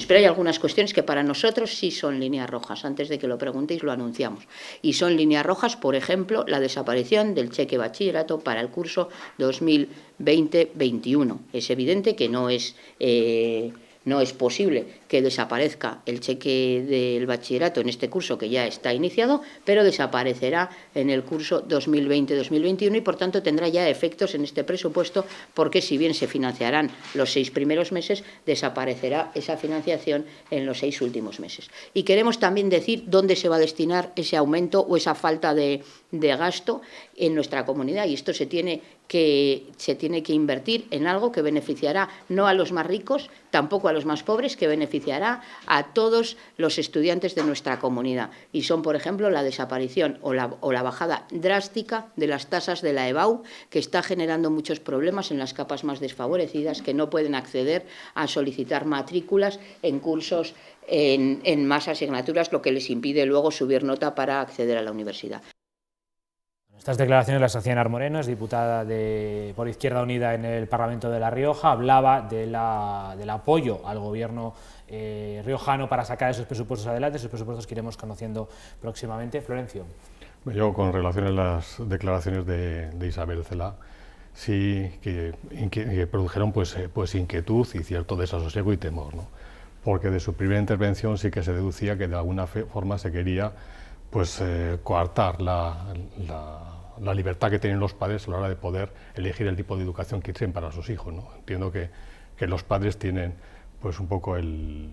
Pero hay algunas cuestiones que para nosotros sí son líneas rojas. Antes de que lo preguntéis, lo anunciamos. Y son líneas rojas, por ejemplo, la desaparición del cheque bachillerato para el curso 2020-21. Es evidente que no es posible que desaparezca el cheque del bachillerato en este curso que ya está iniciado, pero desaparecerá en el curso 2020-2021 y por tanto tendrá ya efectos en este presupuesto, porque si bien se financiarán los 6 primeros meses, desaparecerá esa financiación en los 6 últimos meses. Y queremos también decir dónde se va a destinar ese aumento o esa falta de gasto en nuestra comunidad, y esto se tiene que invertir en algo que beneficiará no a los más ricos, tampoco a los más pobres, que beneficiará a todos los estudiantes de nuestra comunidad. Y son, por ejemplo, la desaparición o la bajada drástica de las tasas de la EBAU, que está generando muchos problemas en las capas más desfavorecidas, que no pueden acceder a solicitar matrículas en cursos en más asignaturas, lo que les impide luego subir nota para acceder a la universidad. Estas declaraciones las hacía Enar Moreno, es diputada por Izquierda Unida en el Parlamento de La Rioja. Hablaba del apoyo al gobierno riojano para sacar esos presupuestos adelante, esos presupuestos que iremos conociendo próximamente. Florencio. Yo, con relación a las declaraciones de Isabel Celaá, sí que produjeron pues inquietud y cierto desasosiego y temor, ¿no? Porque de su primera intervención sí que se deducía que de alguna forma se quería pues coartar la libertad que tienen los padres a la hora de poder elegir el tipo de educación que quieren para sus hijos, ¿no? Entiendo que los padres tienen pues un poco el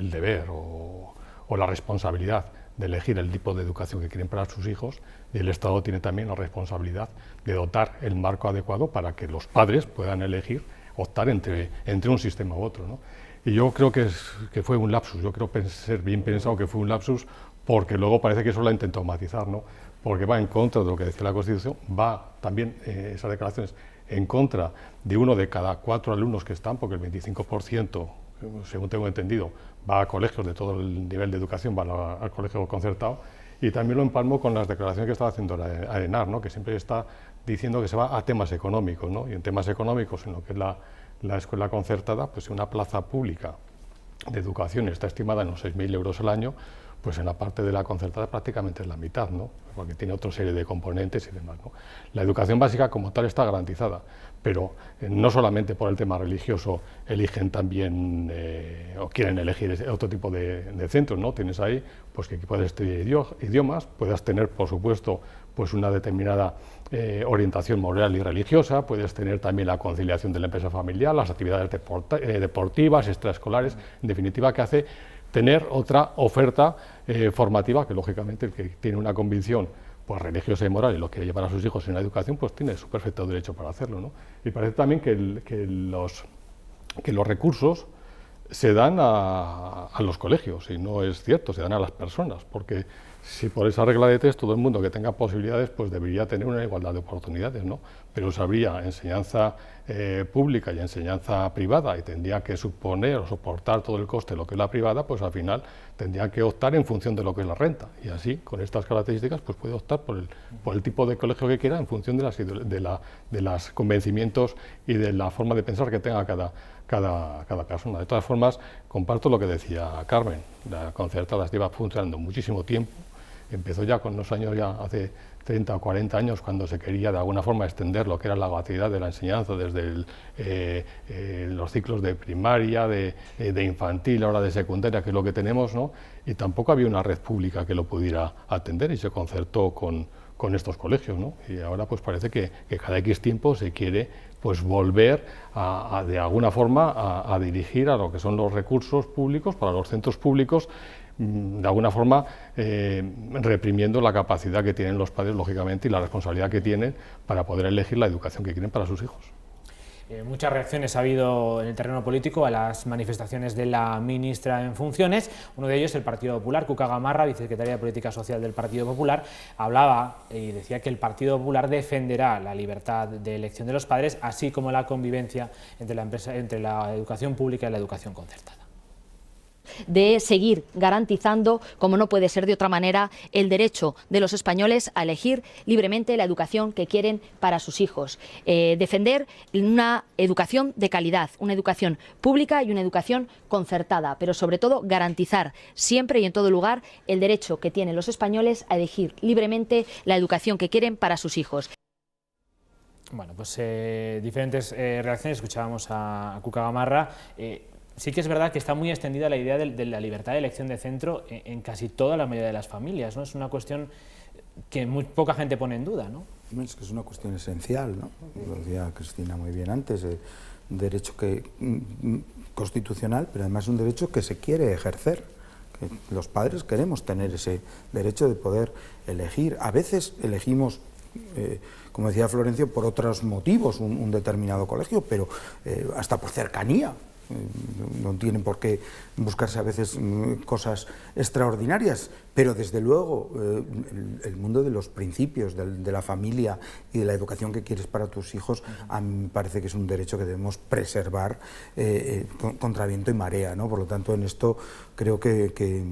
deber o la responsabilidad de elegir el tipo de educación que quieren para sus hijos, y el Estado tiene también la responsabilidad de dotar el marco adecuado para que los padres puedan optar entre un sistema u otro, ¿no? Y yo creo que fue un lapsus, yo creo ser bien pensado que fue un lapsus, porque luego parece que eso lo ha intentado matizar, ¿no? Porque va en contra de lo que decía la Constitución, va también esas declaraciones en contra de 1 de cada 4 alumnos que están, porque el 25%, según tengo entendido, va a colegios de todo el nivel de educación, va al colegio concertado, y también lo empalmo con las declaraciones que estaba haciendo Enar, ¿no? Que siempre está diciendo que se va a temas económicos, ¿no? Y en temas económicos, en lo que es la escuela concertada, pues una plaza pública de educación está estimada en unos 6.000 euros al año, pues en la parte de la concertada prácticamente es la mitad, ¿no? Porque tiene otra serie de componentes y demás, ¿no? La educación básica como tal está garantizada, pero no solamente por el tema religioso eligen también o quieren elegir otro tipo de centros, ¿no? Tienes ahí pues que puedes estudiar idiomas, puedas tener, por supuesto, pues una determinada orientación moral y religiosa, puedes tener también la conciliación de la empresa familiar, las actividades deportivas, extraescolares, en definitiva, que hace tener otra oferta formativa que, lógicamente, el que tiene una convicción pues religiosa y moral y lo quiere llevar a sus hijos en la educación, pues tiene su perfecto derecho para hacerlo, ¿no? Y parece también que los recursos se dan a los colegios, y no es cierto, se dan a las personas, porque si por esa regla de tres todo el mundo que tenga posibilidades pues debería tener una igualdad de oportunidades, ¿no? Pero habría enseñanza pública y enseñanza privada y tendría que suponer o soportar todo el coste de lo que es la privada, pues al final tendrían que optar en función de lo que es la renta, y así con estas características pues puede optar por el tipo de colegio que quiera en función de los convencimientos y de la forma de pensar que tenga cada persona. De todas formas, comparto lo que decía Carmen, la concertada lleva funcionando muchísimo tiempo, empezó ya con unos años, ya hace 30 o 40 años, cuando se quería de alguna forma extender lo que era la gratuidad de la enseñanza desde los ciclos de primaria, de infantil, ahora de secundaria, que es lo que tenemos, ¿no? Y tampoco había una red pública que lo pudiera atender y se concertó con estos colegios, ¿no? Y ahora pues parece que cada X tiempo se quiere pues volver de alguna forma a dirigir a lo que son los recursos públicos para los centros públicos, de alguna forma reprimiendo la capacidad que tienen los padres, lógicamente, y la responsabilidad que tienen para poder elegir la educación que quieren para sus hijos. Muchas reacciones ha habido en el terreno político a las manifestaciones de la ministra en funciones. Uno de ellos, el Partido Popular. Cuca Gamarra, vicesecretaria de Política Social del Partido Popular, hablaba y decía que el Partido Popular defenderá la libertad de elección de los padres, así como la convivencia entre la educación pública y la educación concertada. De seguir garantizando, como no puede ser de otra manera, el derecho de los españoles a elegir libremente la educación que quieren para sus hijos. Defender una educación de calidad, una educación pública y una educación concertada, pero sobre todo garantizar siempre y en todo lugar el derecho que tienen los españoles a elegir libremente la educación que quieren para sus hijos. Bueno, pues diferentes reacciones. Escuchábamos a Cuca Gamarra. Sí que es verdad que está muy extendida la idea de la libertad de elección de centro en casi toda la mayoría de las familias, ¿no? Es una cuestión que muy poca gente pone en duda, ¿no? Es que es una cuestión esencial, ¿no? Lo decía Cristina muy bien antes, un derecho constitucional, pero además un derecho que se quiere ejercer. Que los padres queremos tener ese derecho de poder elegir. A veces elegimos, como decía Florencio, por otros motivos un determinado colegio, pero hasta por cercanía. No tienen por qué buscarse a veces cosas extraordinarias, pero desde luego el mundo de los principios, de la familia y de la educación que quieres para tus hijos, a mí me parece que es un derecho que debemos preservar contra viento y marea, ¿no? Por lo tanto, en esto creo que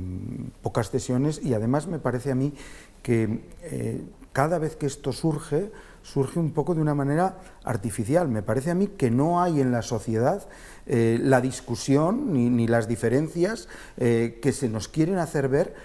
pocas cesiones, y además me parece a mí que cada vez que esto surge un poco de una manera artificial. Me parece a mí que no hay en la sociedad la discusión ni las diferencias que se nos quieren hacer ver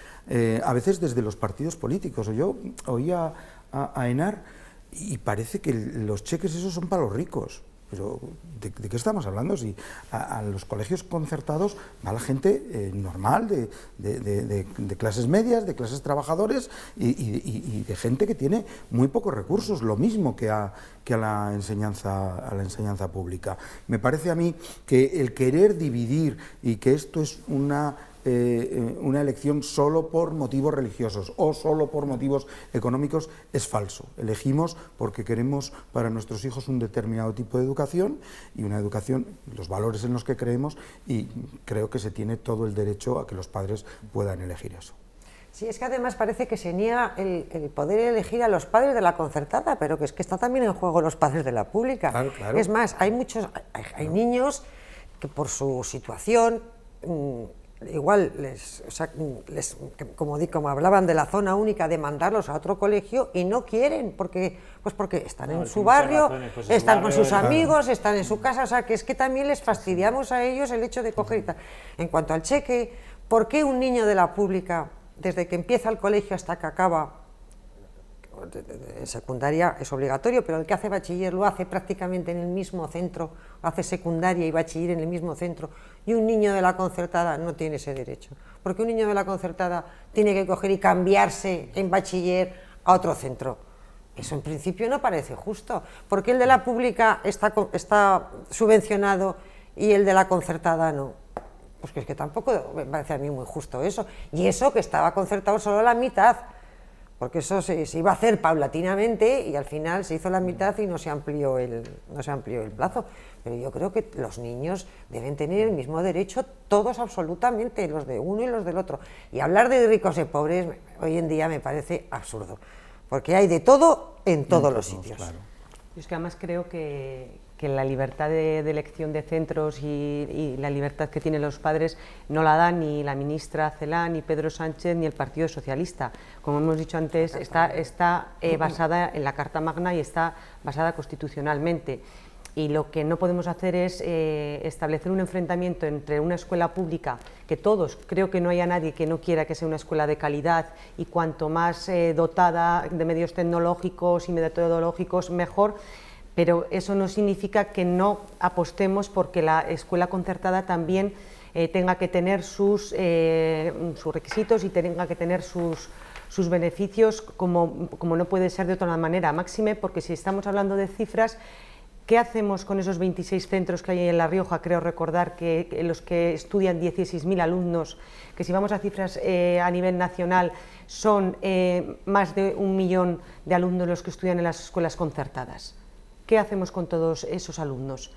a veces desde los partidos políticos. Yo oía a Henar y parece que los cheques esos son para los ricos. Pero ¿de qué estamos hablando? Si a los colegios concertados va la gente normal, de clases medias, de clases trabajadores y de gente que tiene muy pocos recursos, lo mismo que a la enseñanza pública. Me parece a mí que el querer dividir y que esto es una elección solo por motivos religiosos o solo por motivos económicos es falso. Elegimos porque queremos para nuestros hijos un determinado tipo de educación y una educación, los valores en los que creemos, y creo que se tiene todo el derecho a que los padres puedan elegir eso. Sí, es que además parece que se niega el poder elegir a los padres de la concertada, pero que es que están también en juego los padres de la pública. Claro, claro. Es más, hay niños que por su situación igual como hablaban de la zona única, de mandarlos a otro colegio y no quieren, porque están en su barrio, están con sus amigos, están en su casa, o sea, que es que también les fastidiamos a ellos el hecho de coger y tal. En cuanto al cheque, ¿por qué un niño de la pública, desde que empieza el colegio hasta que acaba, en secundaria es obligatorio, pero el que hace bachiller lo hace prácticamente en el mismo centro, hace secundaria y bachiller en el mismo centro, y un niño de la concertada no tiene ese derecho? Porque un niño de la concertada tiene que coger y cambiarse en bachiller a otro centro. Eso en principio no parece justo. ¿Por qué el de la pública está subvencionado y el de la concertada no? Pues que es que tampoco me parece a mí muy justo eso. Y eso que estaba concertado solo la mitad. porque eso se iba a hacer paulatinamente y al final se hizo la mitad y no se amplió el plazo. Pero yo creo que los niños deben tener el mismo derecho, todos absolutamente, los de uno y los del otro. Y hablar de ricos y pobres hoy en día me parece absurdo, porque hay de todo en todos los sitios. Claro. Yo es que además creo que la libertad de elección de centros y la libertad que tienen los padres no la da ni la ministra Celaá, ni Pedro Sánchez, ni el Partido Socialista. Como hemos dicho antes, está basada en la Carta Magna y está basada constitucionalmente. Y lo que no podemos hacer es establecer un enfrentamiento entre una escuela pública, que todos, creo que no haya nadie que no quiera que sea una escuela de calidad y cuanto más dotada de medios tecnológicos y metodológicos mejor, pero eso no significa que no apostemos porque la escuela concertada también tenga que tener sus requisitos y tenga que tener sus beneficios como no puede ser de otra manera, máxime porque si estamos hablando de cifras, ¿qué hacemos con esos 26 centros que hay en La Rioja? Creo recordar que en los que estudian 16.000 alumnos, que si vamos a cifras a nivel nacional son más de 1 millón de alumnos los que estudian en las escuelas concertadas. ¿Qué hacemos con todos esos alumnos?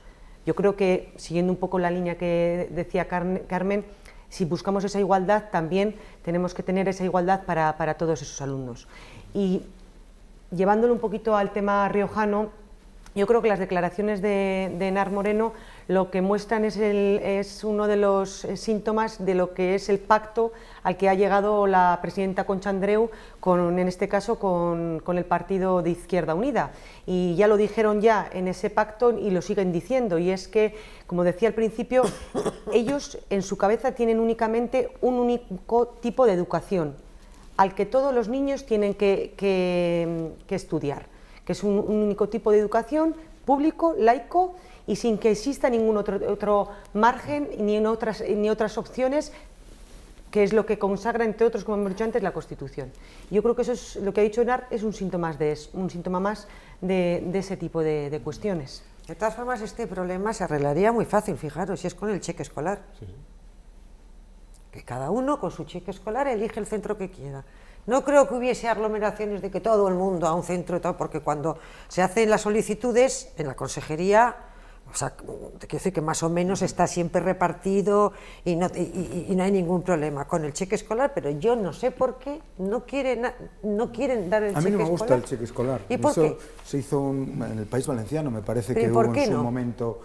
Yo creo que, siguiendo un poco la línea que decía Carmen, si buscamos esa igualdad, también tenemos que tener esa igualdad para todos esos alumnos. Y llevándolo un poquito al tema riojano, yo creo que las declaraciones de Enar Moreno lo que muestran es uno de los síntomas de lo que es el pacto al que ha llegado la presidenta Concha Andreu, en este caso con el partido de Izquierda Unida. Y ya lo dijeron ya en ese pacto y lo siguen diciendo, y es que, como decía al principio, ellos en su cabeza tienen únicamente un único tipo de educación, al que todos los niños tienen que estudiar, que es un único tipo de educación público, laico y sin que exista ningún otro margen ni otras opciones, que es lo que consagra, entre otros, como hemos dicho antes, la Constitución. Yo creo que eso es lo que ha dicho Enar, es un síntoma más de ese tipo de cuestiones. De todas formas, este problema se arreglaría muy fácil, fijaros, si es con el cheque escolar. Sí. Que cada uno con su cheque escolar elige el centro que quiera. No creo que hubiese aglomeraciones de que todo el mundo a un centro y todo, porque cuando se hacen las solicitudes en la consejería, o sea, te quiero decir que más o menos está siempre repartido y no hay ningún problema con el cheque escolar, pero yo no sé por qué no quieren dar el cheque escolar. A mí no me gusta el cheque escolar. ¿Y por qué? Se hizo en el País Valenciano, me parece que hubo en su momento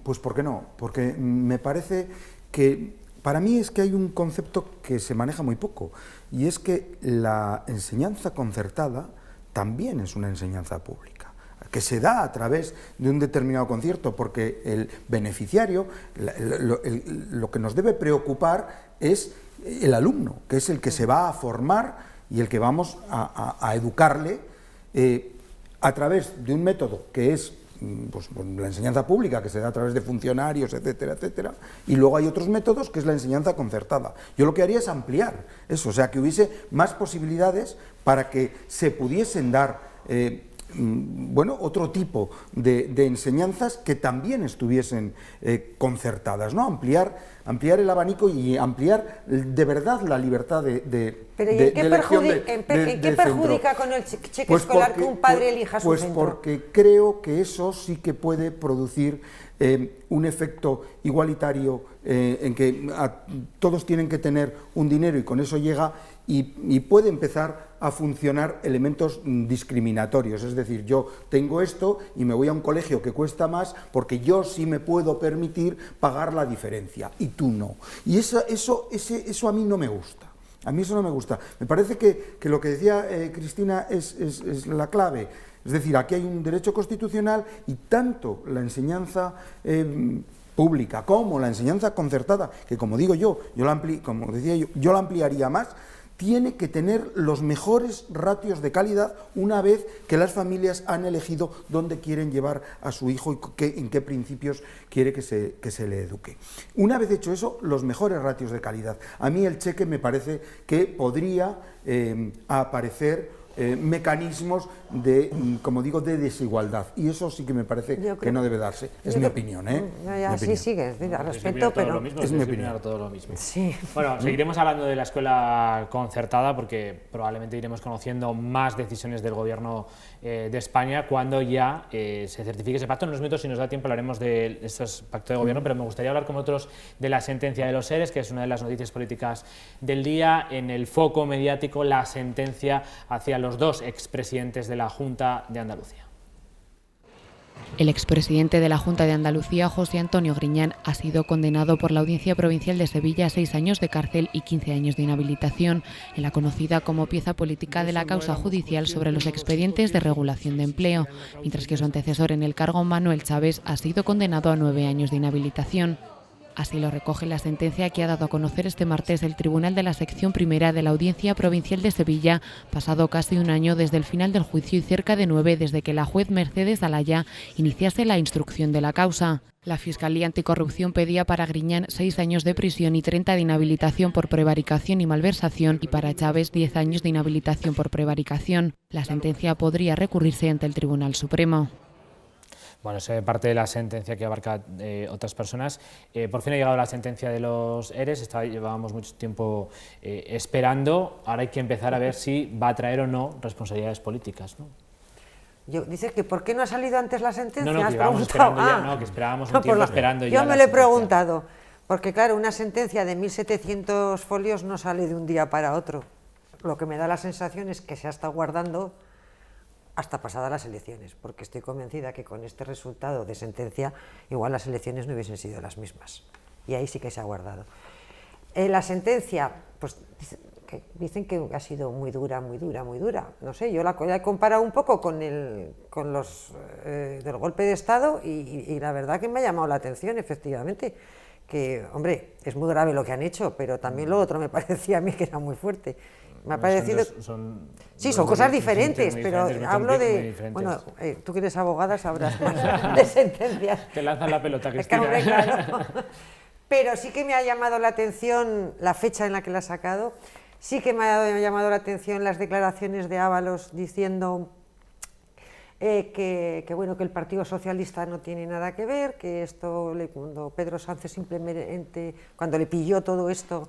pues ¿por qué no? Porque me parece que para mí es que hay un concepto que se maneja muy poco, y es que la enseñanza concertada también es una enseñanza pública, que se da a través de un determinado concierto, porque el beneficiario, lo que nos debe preocupar es el alumno, que es el que se va a formar y el que vamos a educarle a través de un método que es pues, la enseñanza pública, que se da a través de funcionarios, etcétera, etcétera, y luego hay otros métodos que es la enseñanza concertada. Yo lo que haría es ampliar eso, o sea, que hubiese más posibilidades para que se pudiesen dar otro tipo de enseñanzas que también estuviesen concertadas, ¿no? Ampliar el abanico y ampliar de verdad la libertad de ¿Pero ¿y en qué perjudica con el cheque escolar que un padre elija su centro? Pues porque creo que eso sí que puede producir un efecto igualitario en que todos tienen que tener un dinero y con eso llega y puede empezar a funcionar elementos discriminatorios, es decir, yo tengo esto y me voy a un colegio que cuesta más porque yo sí me puedo permitir pagar la diferencia y tú no. Y eso a mí no me gusta. A mí eso no me gusta. Me parece que lo que decía Cristina es la clave. Es decir, aquí hay un derecho constitucional y tanto la enseñanza pública como la enseñanza concertada, que como digo yo la ampliaría más, tiene que tener los mejores ratios de calidad una vez que las familias han elegido dónde quieren llevar a su hijo y en qué principios quiere que se le eduque. Una vez hecho eso, los mejores ratios de calidad. A mí el cheque me parece que podría aparecer mecanismos de, como digo, de desigualdad. Y eso sí que me parece que no debe darse. Es mi opinión, ¿eh? Sí, sigue, respeto, pero... Es mi opinión. Todo lo mismo. Sí. Bueno, seguiremos hablando de la escuela concertada porque probablemente iremos conociendo más decisiones del Gobierno de España cuando ya se certifique ese pacto. En unos minutos, si nos da tiempo, hablaremos de estos pactos de gobierno, pero me gustaría hablar con otros de la sentencia de los ERES, que es una de las noticias políticas del día. En el foco mediático, la sentencia hacia los dos expresidentes de la Junta de Andalucía. El expresidente de la Junta de Andalucía, José Antonio Griñán, ha sido condenado por la Audiencia Provincial de Sevilla a 6 años de cárcel y 15 años de inhabilitación en la conocida como pieza política de la causa judicial sobre los expedientes de regulación de empleo, mientras que su antecesor en el cargo, Manuel Chávez, ha sido condenado a 9 años de inhabilitación. Así lo recoge la sentencia que ha dado a conocer este martes el Tribunal de la Sección Primera de la Audiencia Provincial de Sevilla, pasado casi un año desde el final del juicio y cerca de 9 desde que la juez Mercedes Alaya iniciase la instrucción de la causa. La Fiscalía Anticorrupción pedía para Griñán 6 años de prisión y 30 de inhabilitación por prevaricación y malversación, y para Chávez 10 años de inhabilitación por prevaricación. La sentencia podría recurrirse ante el Tribunal Supremo. Bueno, eso es parte de la sentencia que abarca otras personas. Por fin ha llegado la sentencia de los ERES, llevábamos mucho tiempo esperando. Ahora hay que empezar a ver si va a traer o no responsabilidades políticas, ¿no? Dices que ¿por qué no ha salido antes la sentencia? No, que llevábamos esperando ya, no, que esperábamos un tiempo esperando ya. Yo me lo he preguntado, porque claro, una sentencia de 1.700 folios no sale de un día para otro. Lo que me da la sensación es que se ha estado guardando hasta pasadas las elecciones, porque estoy convencida que con este resultado de sentencia igual las elecciones no hubiesen sido las mismas, y ahí sí que se ha guardado. La sentencia, pues dicen que ha sido muy dura, no sé, yo la he comparado un poco con los del golpe de Estado y la verdad que me ha llamado la atención, efectivamente, que, hombre, es muy grave lo que han hecho, pero también lo otro me parecía a mí que era muy fuerte. Me ha parecido... Sí, son cosas diferentes, pero hablo de... Bueno, tú que eres abogada sabrás más de sentencias. Te lanzan la pelota, Cristina. Claro. Pero sí que me ha llamado la atención la fecha en la que la ha sacado, sí que me ha llamado la atención las declaraciones de Ábalos diciendo que el Partido Socialista no tiene nada que ver, que esto, cuando Pedro Sánchez simplemente, cuando le pilló todo esto,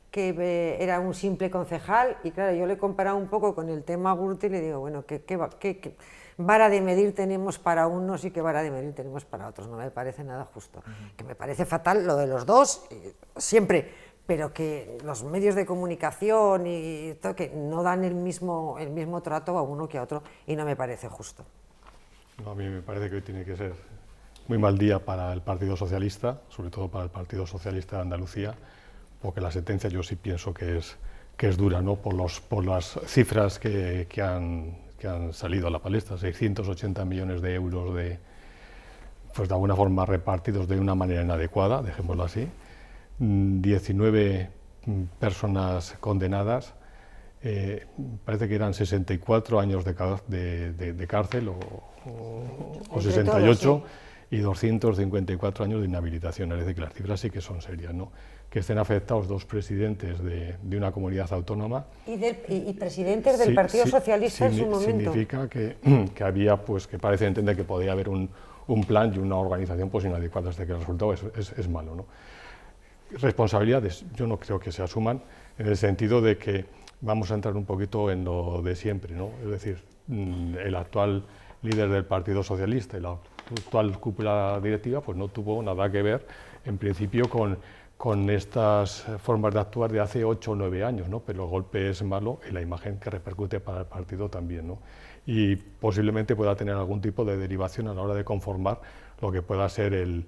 que era un simple concejal, y claro, yo le he comparado un poco con el tema Gürtel y le digo, bueno, ¿qué vara de medir tenemos para unos y qué vara de medir tenemos para otros? No me parece nada justo. Que me parece fatal lo de los dos, siempre, pero que los medios de comunicación y todo, que no dan el mismo trato a uno que a otro, y no me parece justo. No, a mí me parece que hoy tiene que ser muy mal día para el Partido Socialista, sobre todo para el Partido Socialista de Andalucía, porque la sentencia yo sí pienso que es dura, ¿no? por las cifras que han salido a la palestra, 680 millones de euros pues de alguna forma repartidos de una manera inadecuada, dejémoslo así, 19 personas condenadas, parece que eran 64 años de cárcel o 68, todos, sí. Y 254 años de inhabilitación, es decir, que las cifras sí que son serias, ¿no? Que estén afectados dos presidentes de una comunidad autónoma. Y presidentes del Partido Socialista en su momento. Significa que había, pues, que parece entender que podía haber un plan y una organización pues inadecuada, hasta que el resultado es malo, ¿no? Responsabilidades, yo no creo que se asuman, en el sentido de que vamos a entrar un poquito en lo de siempre, ¿no? Es decir, el actual líder del Partido Socialista y la actual cúpula directiva pues no tuvo nada que ver, en principio, con estas formas de actuar de hace 8 o 9 años, ¿no? Pero el golpe es malo y la imagen que repercute para el partido también, ¿no? Y posiblemente pueda tener algún tipo de derivación a la hora de conformar lo que pueda ser el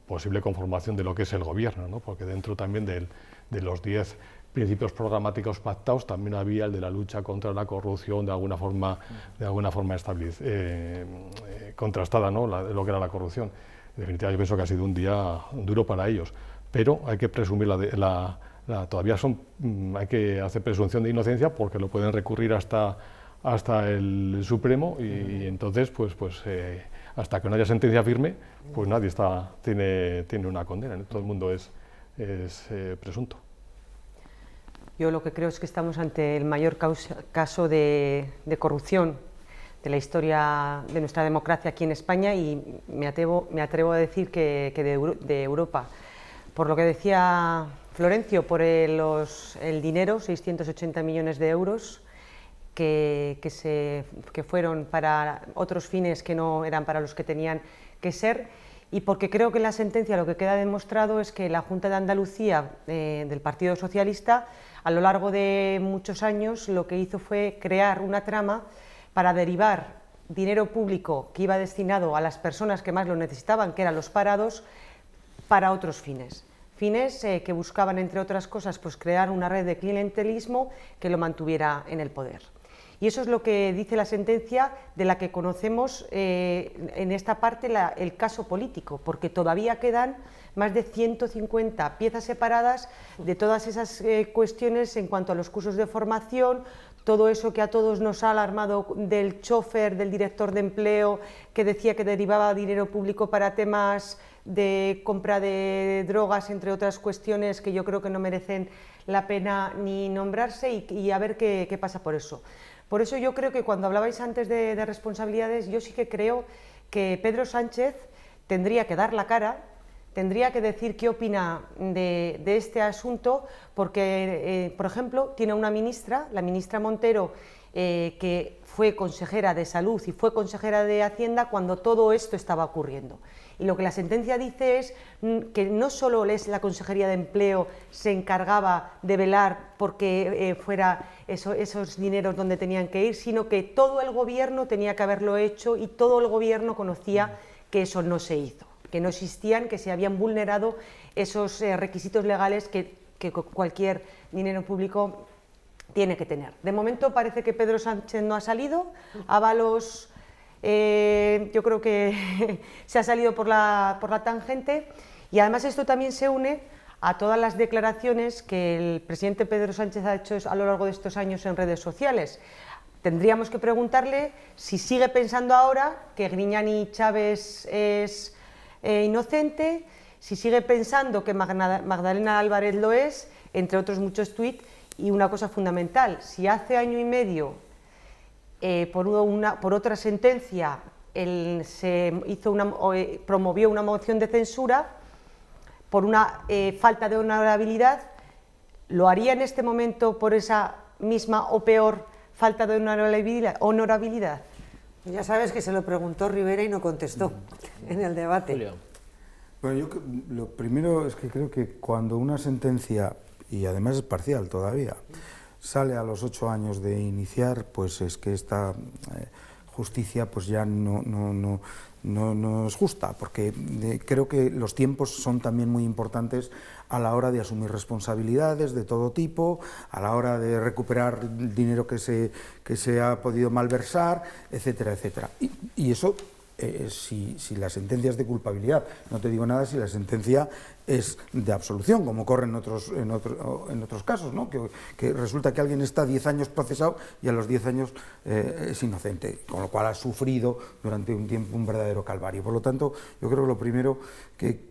posible conformación de lo que es el gobierno, ¿no? Porque dentro también de los 10 principios programáticos pactados también había el de la lucha contra la corrupción, de alguna forma contrastada, ¿no? Lo que era la corrupción. En definitiva, yo pienso que ha sido un día duro para ellos, pero hay que presumir todavía hay que hacer presunción de inocencia, porque lo pueden recurrir hasta el Supremo, y entonces hasta que no haya sentencia firme, pues nadie tiene una condena, ¿no? Todo el mundo es presunto. Yo lo que creo es que estamos ante el mayor caso de corrupción de la historia de nuestra democracia aquí en España y me atrevo a decir que de Europa. Por lo que decía Florencio, por el dinero, 680 millones de euros, que fueron para otros fines que no eran para los que tenían que ser, y porque creo que en la sentencia lo que queda demostrado es que la Junta de Andalucía del Partido Socialista, a lo largo de muchos años, lo que hizo fue crear una trama para derivar dinero público que iba destinado a las personas que más lo necesitaban, que eran los parados, para otros fines. Fines que buscaban, entre otras cosas, pues crear una red de clientelismo que lo mantuviera en el poder. Y eso es lo que dice la sentencia, de la que conocemos en esta parte el caso político, porque todavía quedan más de 150 piezas separadas de todas esas cuestiones en cuanto a los cursos de formación, todo eso que a todos nos ha alarmado del chofer, del director de empleo, que decía que derivaba dinero público para temas de compra de drogas, entre otras cuestiones que yo creo que no merecen la pena ni nombrarse, y a ver qué pasa por eso. Por eso yo creo que cuando hablabais antes de responsabilidades, yo sí que creo que Pedro Sánchez tendría que dar la cara, tendría que decir qué opina de este asunto, porque, por ejemplo, tiene una ministra, la ministra Montero, que fue consejera de Salud y fue consejera de Hacienda cuando todo esto estaba ocurriendo. Y lo que la sentencia dice es que no solo la Consejería de Empleo se encargaba de velar porque fuera esos dineros donde tenían que ir, sino que todo el Gobierno tenía que haberlo hecho, y todo el Gobierno conocía que eso no se hizo, que no existían, que se habían vulnerado esos requisitos legales que cualquier dinero público tiene que tener. De momento parece que Pedro Sánchez no ha salido, Ábalos yo creo que se ha salido por la tangente, y además esto también se une a todas las declaraciones que el presidente Pedro Sánchez ha hecho a lo largo de estos años en redes sociales. Tendríamos que preguntarle si sigue pensando ahora que Griñán y Chávez es inocente, si sigue pensando que Magdalena Álvarez lo es, entre otros muchos tuits, y una cosa fundamental, si hace año y medio por otra sentencia promovió una moción de censura por una falta de honorabilidad, ¿lo haría en este momento por esa misma o peor falta de honorabilidad? Ya sabes que se lo preguntó Rivera y no contestó en el debate. Julio. Bueno, yo lo primero es que creo que cuando una sentencia, y además es parcial todavía, sale a los 8 años de iniciar, pues es que esta justicia pues ya no es justa, porque creo que los tiempos son también muy importantes a la hora de asumir responsabilidades de todo tipo, a la hora de recuperar dinero que se ha podido malversar, etcétera, etcétera. Y eso, si la sentencia es de culpabilidad, no te digo nada si la sentencia es de absolución, como ocurre en otros casos, ¿no? Que resulta que alguien está 10 años procesado y a los 10 años es inocente, con lo cual ha sufrido durante un tiempo un verdadero calvario. Por lo tanto, yo creo que lo primero que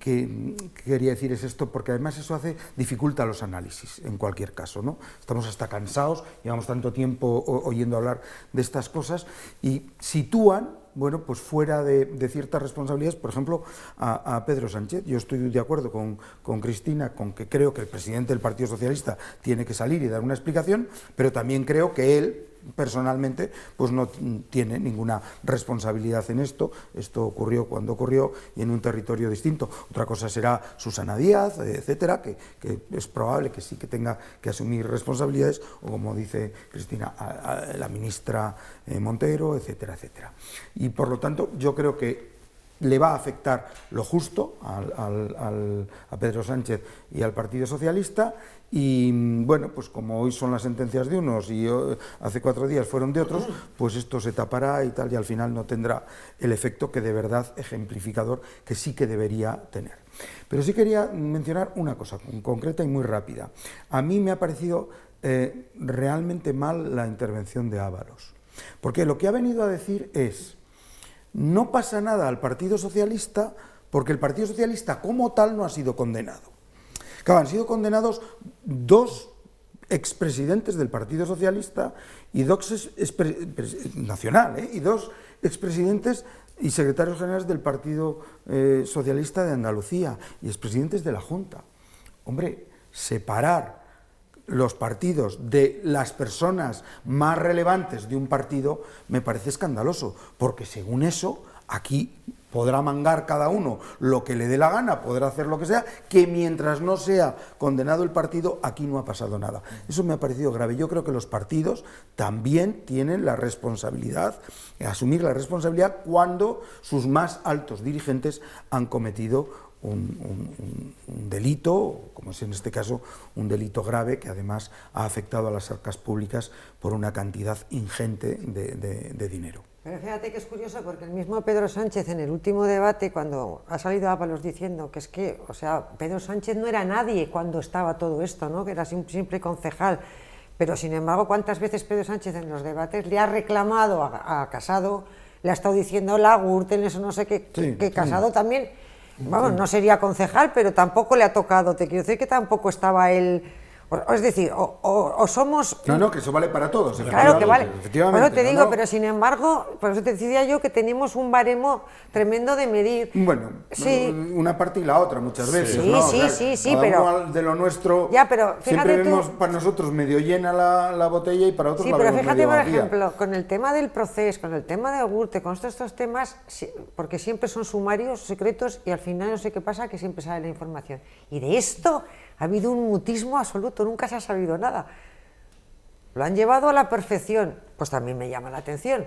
quería decir es esto, porque además eso dificulta los análisis en cualquier caso, ¿no? Estamos hasta cansados, llevamos tanto tiempo oyendo hablar de estas cosas y sitúan, bueno, pues fuera de ciertas responsabilidades, por ejemplo, a Pedro Sánchez. Yo estoy de acuerdo con Cristina, con que creo que el presidente del Partido Socialista tiene que salir y dar una explicación, pero también creo que él, personalmente, pues no tiene ninguna responsabilidad en esto. Esto ocurrió cuando ocurrió y en un territorio distinto. Otra cosa será Susana Díaz, etcétera, que es probable que sí que tenga que asumir responsabilidades, o como dice Cristina, a la ministra Montero, etcétera, etcétera. Y por lo tanto, yo creo que le va a afectar lo justo a Pedro Sánchez y al Partido Socialista, y bueno, pues como hoy son las sentencias de unos y hace 4 días fueron de otros, pues esto se tapará y tal, y al final no tendrá el efecto que de verdad ejemplificador que sí que debería tener. Pero sí quería mencionar una cosa concreta y muy rápida. A mí me ha parecido realmente mal la intervención de Ábalos, porque lo que ha venido a decir es: no pasa nada al Partido Socialista porque el Partido Socialista como tal no ha sido condenado. Claro, han sido condenados 2 expresidentes del Partido Socialista y dos nacional, y dos expresidentes y secretarios generales del Partido Socialista de Andalucía y expresidentes de la Junta. Hombre, separar los partidos de las personas más relevantes de un partido me parece escandaloso, porque según eso, aquí podrá mangar cada uno lo que le dé la gana, podrá hacer lo que sea, que mientras no sea condenado el partido, aquí no ha pasado nada. Eso me ha parecido grave. Yo creo que los partidos también tienen la responsabilidad, asumir la responsabilidad cuando sus más altos dirigentes han cometido un delito, como es en este caso un delito grave que además ha afectado a las arcas públicas por una cantidad ingente de dinero. Pero fíjate que es curioso porque el mismo Pedro Sánchez en el último debate, cuando ha salido Ábalos diciendo que es que, o sea, Pedro Sánchez no era nadie cuando estaba todo esto, ¿no? Que era un simple concejal, pero sin embargo, ¿cuántas veces Pedro Sánchez en los debates le ha reclamado a Casado, le ha estado diciendo la Gürtel, eso no sé qué, sí, que Casado también, vamos, no sería concejal, pero tampoco le ha tocado, te quiero decir que tampoco estaba él... Es decir, o somos... No, que eso vale para todos. Claro que vale. Efectivamente. Bueno, te digo, pero sin embargo, por eso te decía yo que tenemos un baremo tremendo de medir. Bueno, sí. Una parte y la otra muchas veces, sí, ¿no? Sí, pero... De lo nuestro, ya, pero siempre vemos para nosotros medio llena la botella y para otros la vemos medio vacía. Sí, pero fíjate, por ejemplo, con el tema del proceso, con el tema de Gürtel, con estos temas, porque siempre son sumarios, secretos, y al final no sé qué pasa, que siempre sale la información. Y de esto... ha habido un mutismo absoluto, nunca se ha sabido nada. Lo han llevado a la perfección, pues también me llama la atención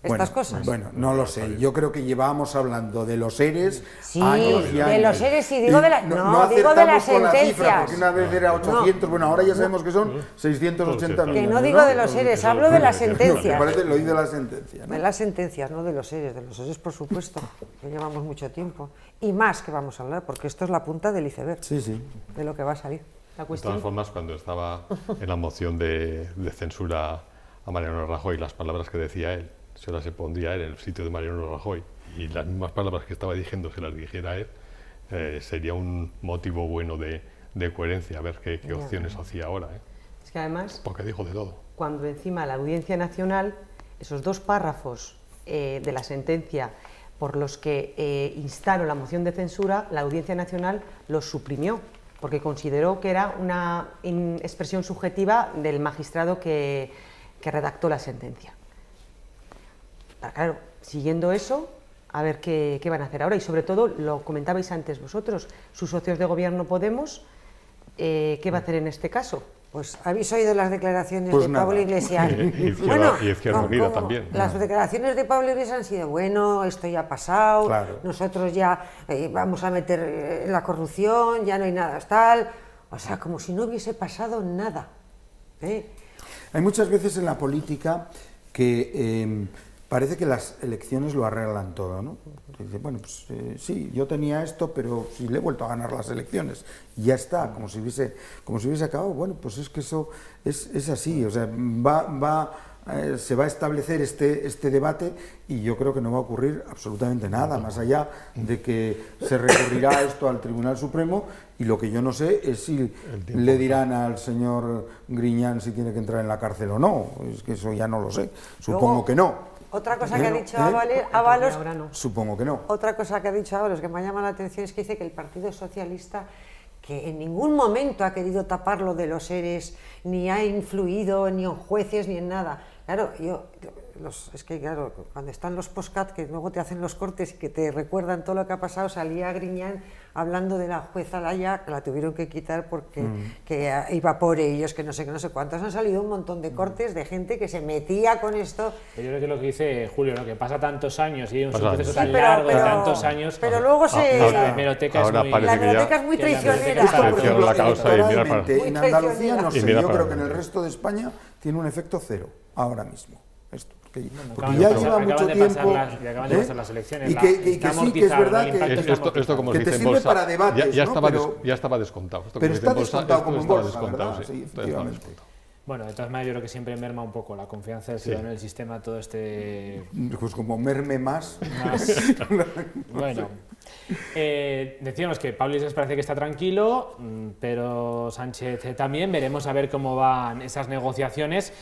estas cosas. Bueno, no lo sé, yo creo que llevábamos hablando de los ERES años y años. De los ERES y digo de la, no digo de las con la sentencias. Cifra, porque una vez era 800, bueno, ahora ya sabemos que son 680 millones. Que no digo de los ERES, hablo de las sentencias. Lo dice la sentencia, ¿no? De las sentencias, no de los ERES por supuesto, que llevamos mucho tiempo. Y más que vamos a hablar, porque esto es la punta del iceberg, de lo que va a salir. De todas formas, cuando estaba en la moción de censura a Mariano Rajoy, las palabras que decía él, se las pondría él en el sitio de Mariano Rajoy, y las mismas palabras que estaba diciendo se las dijera él, sería un motivo bueno de coherencia, a ver qué opciones hacía ahora. Es que además, porque dijo de todo. Cuando encima la Audiencia Nacional, esos dos párrafos de la sentencia por los que instaron la moción de censura, la Audiencia Nacional los suprimió, porque consideró que era una expresión subjetiva del magistrado que redactó la sentencia. Claro, siguiendo eso, a ver qué van a hacer ahora, y sobre todo, lo comentabais antes vosotros, sus socios de gobierno Podemos, ¿qué va a hacer en este caso? Pues habéis oído las declaraciones de Pablo Iglesias. Y Izquierda Unida también. Las declaraciones de Pablo Iglesias han sido, bueno, esto ya ha pasado, nosotros ya vamos a meter la corrupción, ya no hay nada tal, o sea, como si no hubiese pasado nada. Hay muchas veces en la política que parece que las elecciones lo arreglan todo, ¿no? Dice, bueno, pues sí, yo tenía esto, pero si le he vuelto a ganar las elecciones, y ya está, como si hubiese acabado. Bueno, pues es que eso es así, o sea, se va a establecer este debate y yo creo que no va a ocurrir absolutamente nada, más allá de que se recurrirá esto al Tribunal Supremo, y lo que yo no sé es si le dirán al señor Griñán si tiene que entrar en la cárcel o no, es que eso ya no lo sé, supongo que no. Otra cosa que ha dicho Ábalos, supongo que no. Otra cosa que ha dicho Ábalos que me llama la atención es que dice que el Partido Socialista, que en ningún momento ha querido tapar lo de los ERES, ni ha influido ni en jueces ni en nada. Claro, es que claro, cuando están los postcat que luego te hacen los cortes y que te recuerdan todo lo que ha pasado, salía Griñán hablando de la jueza Laya, que la tuvieron que quitar porque que iba por ellos, que no sé cuántos. Han salido un montón de cortes de gente que se metía con esto. Yo creo que es lo que dice Julio, ¿no? Que pasa tantos años y hay un proceso tan largo de tantos años. Pero luego la hemeroteca es muy traicionera. La causa en Andalucía, no sé, yo creo que en el resto de España tiene un efecto cero ahora mismo. Esto, porque ya lleva mucho tiempo acaban de pasar las elecciones, y que sí, que es verdad que esto como te dice en sirve bolsa, para debates, ya estaba descontado. Esto pero está descontado como en bolsa, descontado, ¿verdad? sí, Sí, efectivamente. Bueno, de todas maneras yo creo que siempre merma un poco la confianza del ciudadano en el sistema, todo este... Pues como merme más... Bueno, decíamos que Pablo Iglesias parece que está tranquilo, pero Sánchez también. Veremos a ver cómo van esas negociaciones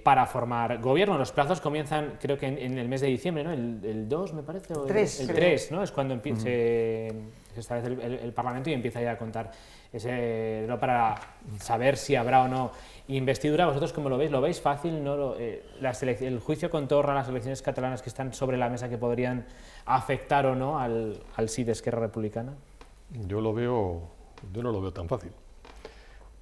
para formar gobierno. Los plazos comienzan, creo que en el mes de diciembre, ¿no? El 2, me parece, o el 3, ¿no? Es cuando se establece el Parlamento y empieza ya a contar ¿no? para saber si habrá o no investidura. ¿Vosotros cómo lo veis? ¿Lo veis fácil? ¿No? El juicio con torno a las elecciones catalanas que están sobre la mesa, que podrían afectar o no al sí de Esquerra Republicana. Yo no lo veo tan fácil.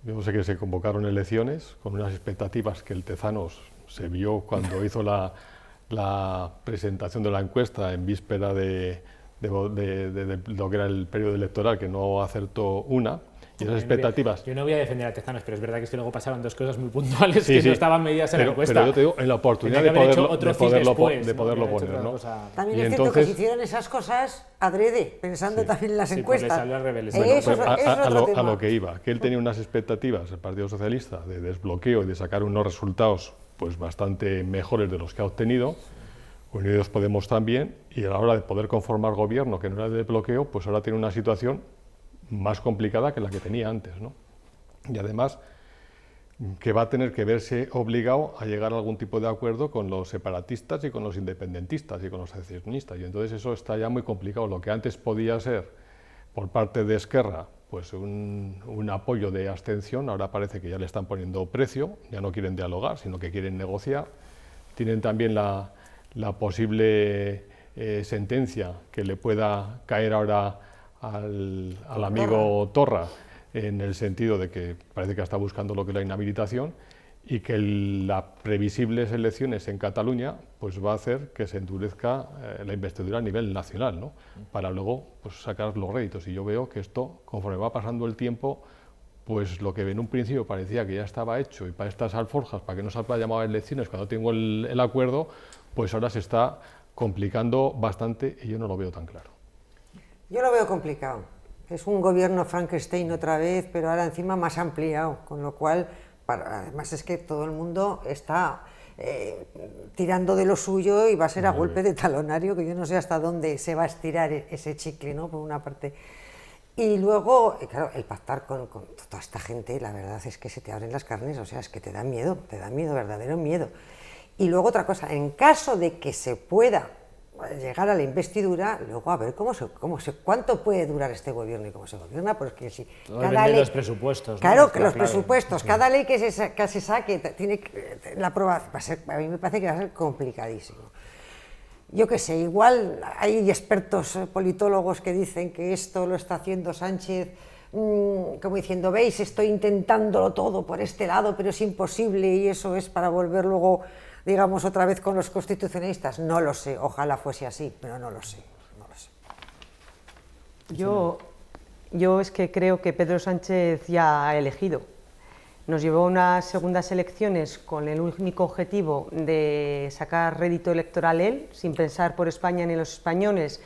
Yo sé que se convocaron elecciones con unas expectativas que el Tezanos se vio cuando hizo la presentación de la encuesta en víspera de lo que era el periodo electoral, que no acertó una. Y esas expectativas... Yo no voy a defender a Tezanos, pero es verdad que es que luego pasaron dos cosas muy puntuales que no estaban medidas en la encuesta. Pero yo te digo, en la oportunidad de poderlo poner, ¿no? También es cierto que se hicieron esas cosas adrede, pensando también en las encuestas. A lo que iba, que él tenía unas expectativas, el Partido Socialista, de desbloqueo y de sacar unos resultados pues bastante mejores de los que ha obtenido. Unidos Podemos también, y a la hora de poder conformar gobierno, que no era de desbloqueo, pues ahora tiene una situación más complicada que la que tenía antes, ¿no? Y además que va a tener que verse obligado a llegar a algún tipo de acuerdo con los separatistas y con los independentistas y con los secesionistas, y entonces eso está ya muy complicado. Lo que antes podía ser por parte de Esquerra pues un apoyo de abstención, ahora parece que ya le están poniendo precio, ya no quieren dialogar, sino que quieren negociar. Tienen también la posible sentencia que le pueda caer ahora al amigo Torra, en el sentido de que parece que está buscando lo que es la inhabilitación, y que las previsibles elecciones en Cataluña pues va a hacer que se endurezca la investidura a nivel nacional, ¿no? Para luego pues sacar los réditos. Y yo veo que esto, conforme va pasando el tiempo, pues lo que en un principio parecía que ya estaba hecho, y para estas alforjas, para que no se haya llamado a elecciones cuando tengo el acuerdo, pues ahora se está complicando bastante y yo no lo veo tan claro. Yo lo veo complicado. Es un gobierno Frankenstein otra vez, pero ahora encima más ampliado, con lo cual, además es que todo el mundo está tirando de lo suyo y va a ser a golpe de talonario, que yo no sé hasta dónde se va a estirar ese chicle, ¿no? Por una parte. Y luego, claro, el pactar con toda esta gente, la verdad es que se te abren las carnes, o sea, es que te da miedo, verdadero miedo. Y luego otra cosa, en caso de que se pueda llegar a la investidura, luego a ver cuánto puede durar este gobierno y cómo se gobierna, porque si cada ley, los presupuestos, claro, ¿no? que los presupuestos, cada ley que se saque, tiene la aprobación, a mí me parece que va a ser complicadísimo. Yo qué sé, igual hay expertos politólogos que dicen que esto lo está haciendo Sánchez, como diciendo, veis, estoy intentándolo todo por este lado, pero es imposible, y eso es para volver luego, digamos, otra vez con los constitucionalistas. No lo sé, ojalá fuese así, pero no lo sé. Yo es que creo que Pedro Sánchez ya ha elegido. Nos llevó a unas segundas elecciones con el único objetivo de sacar rédito electoral él, sin pensar por España ni los españoles,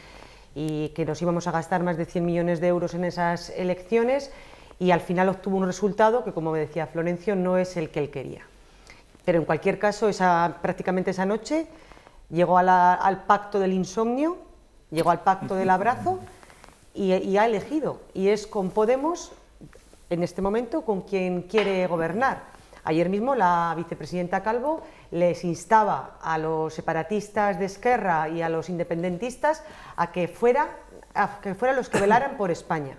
y que nos íbamos a gastar más de 100 millones de euros en esas elecciones, y al final obtuvo un resultado que, como me decía Florencio, no es el que él quería. Pero en cualquier caso, prácticamente esa noche llegó al pacto del insomnio, llegó al pacto del abrazo y ha elegido. Y es con Podemos, en este momento, con quien quiere gobernar. Ayer mismo la vicepresidenta Calvo les instaba a los separatistas de Esquerra y a los independentistas a que fueran los que velaran por España.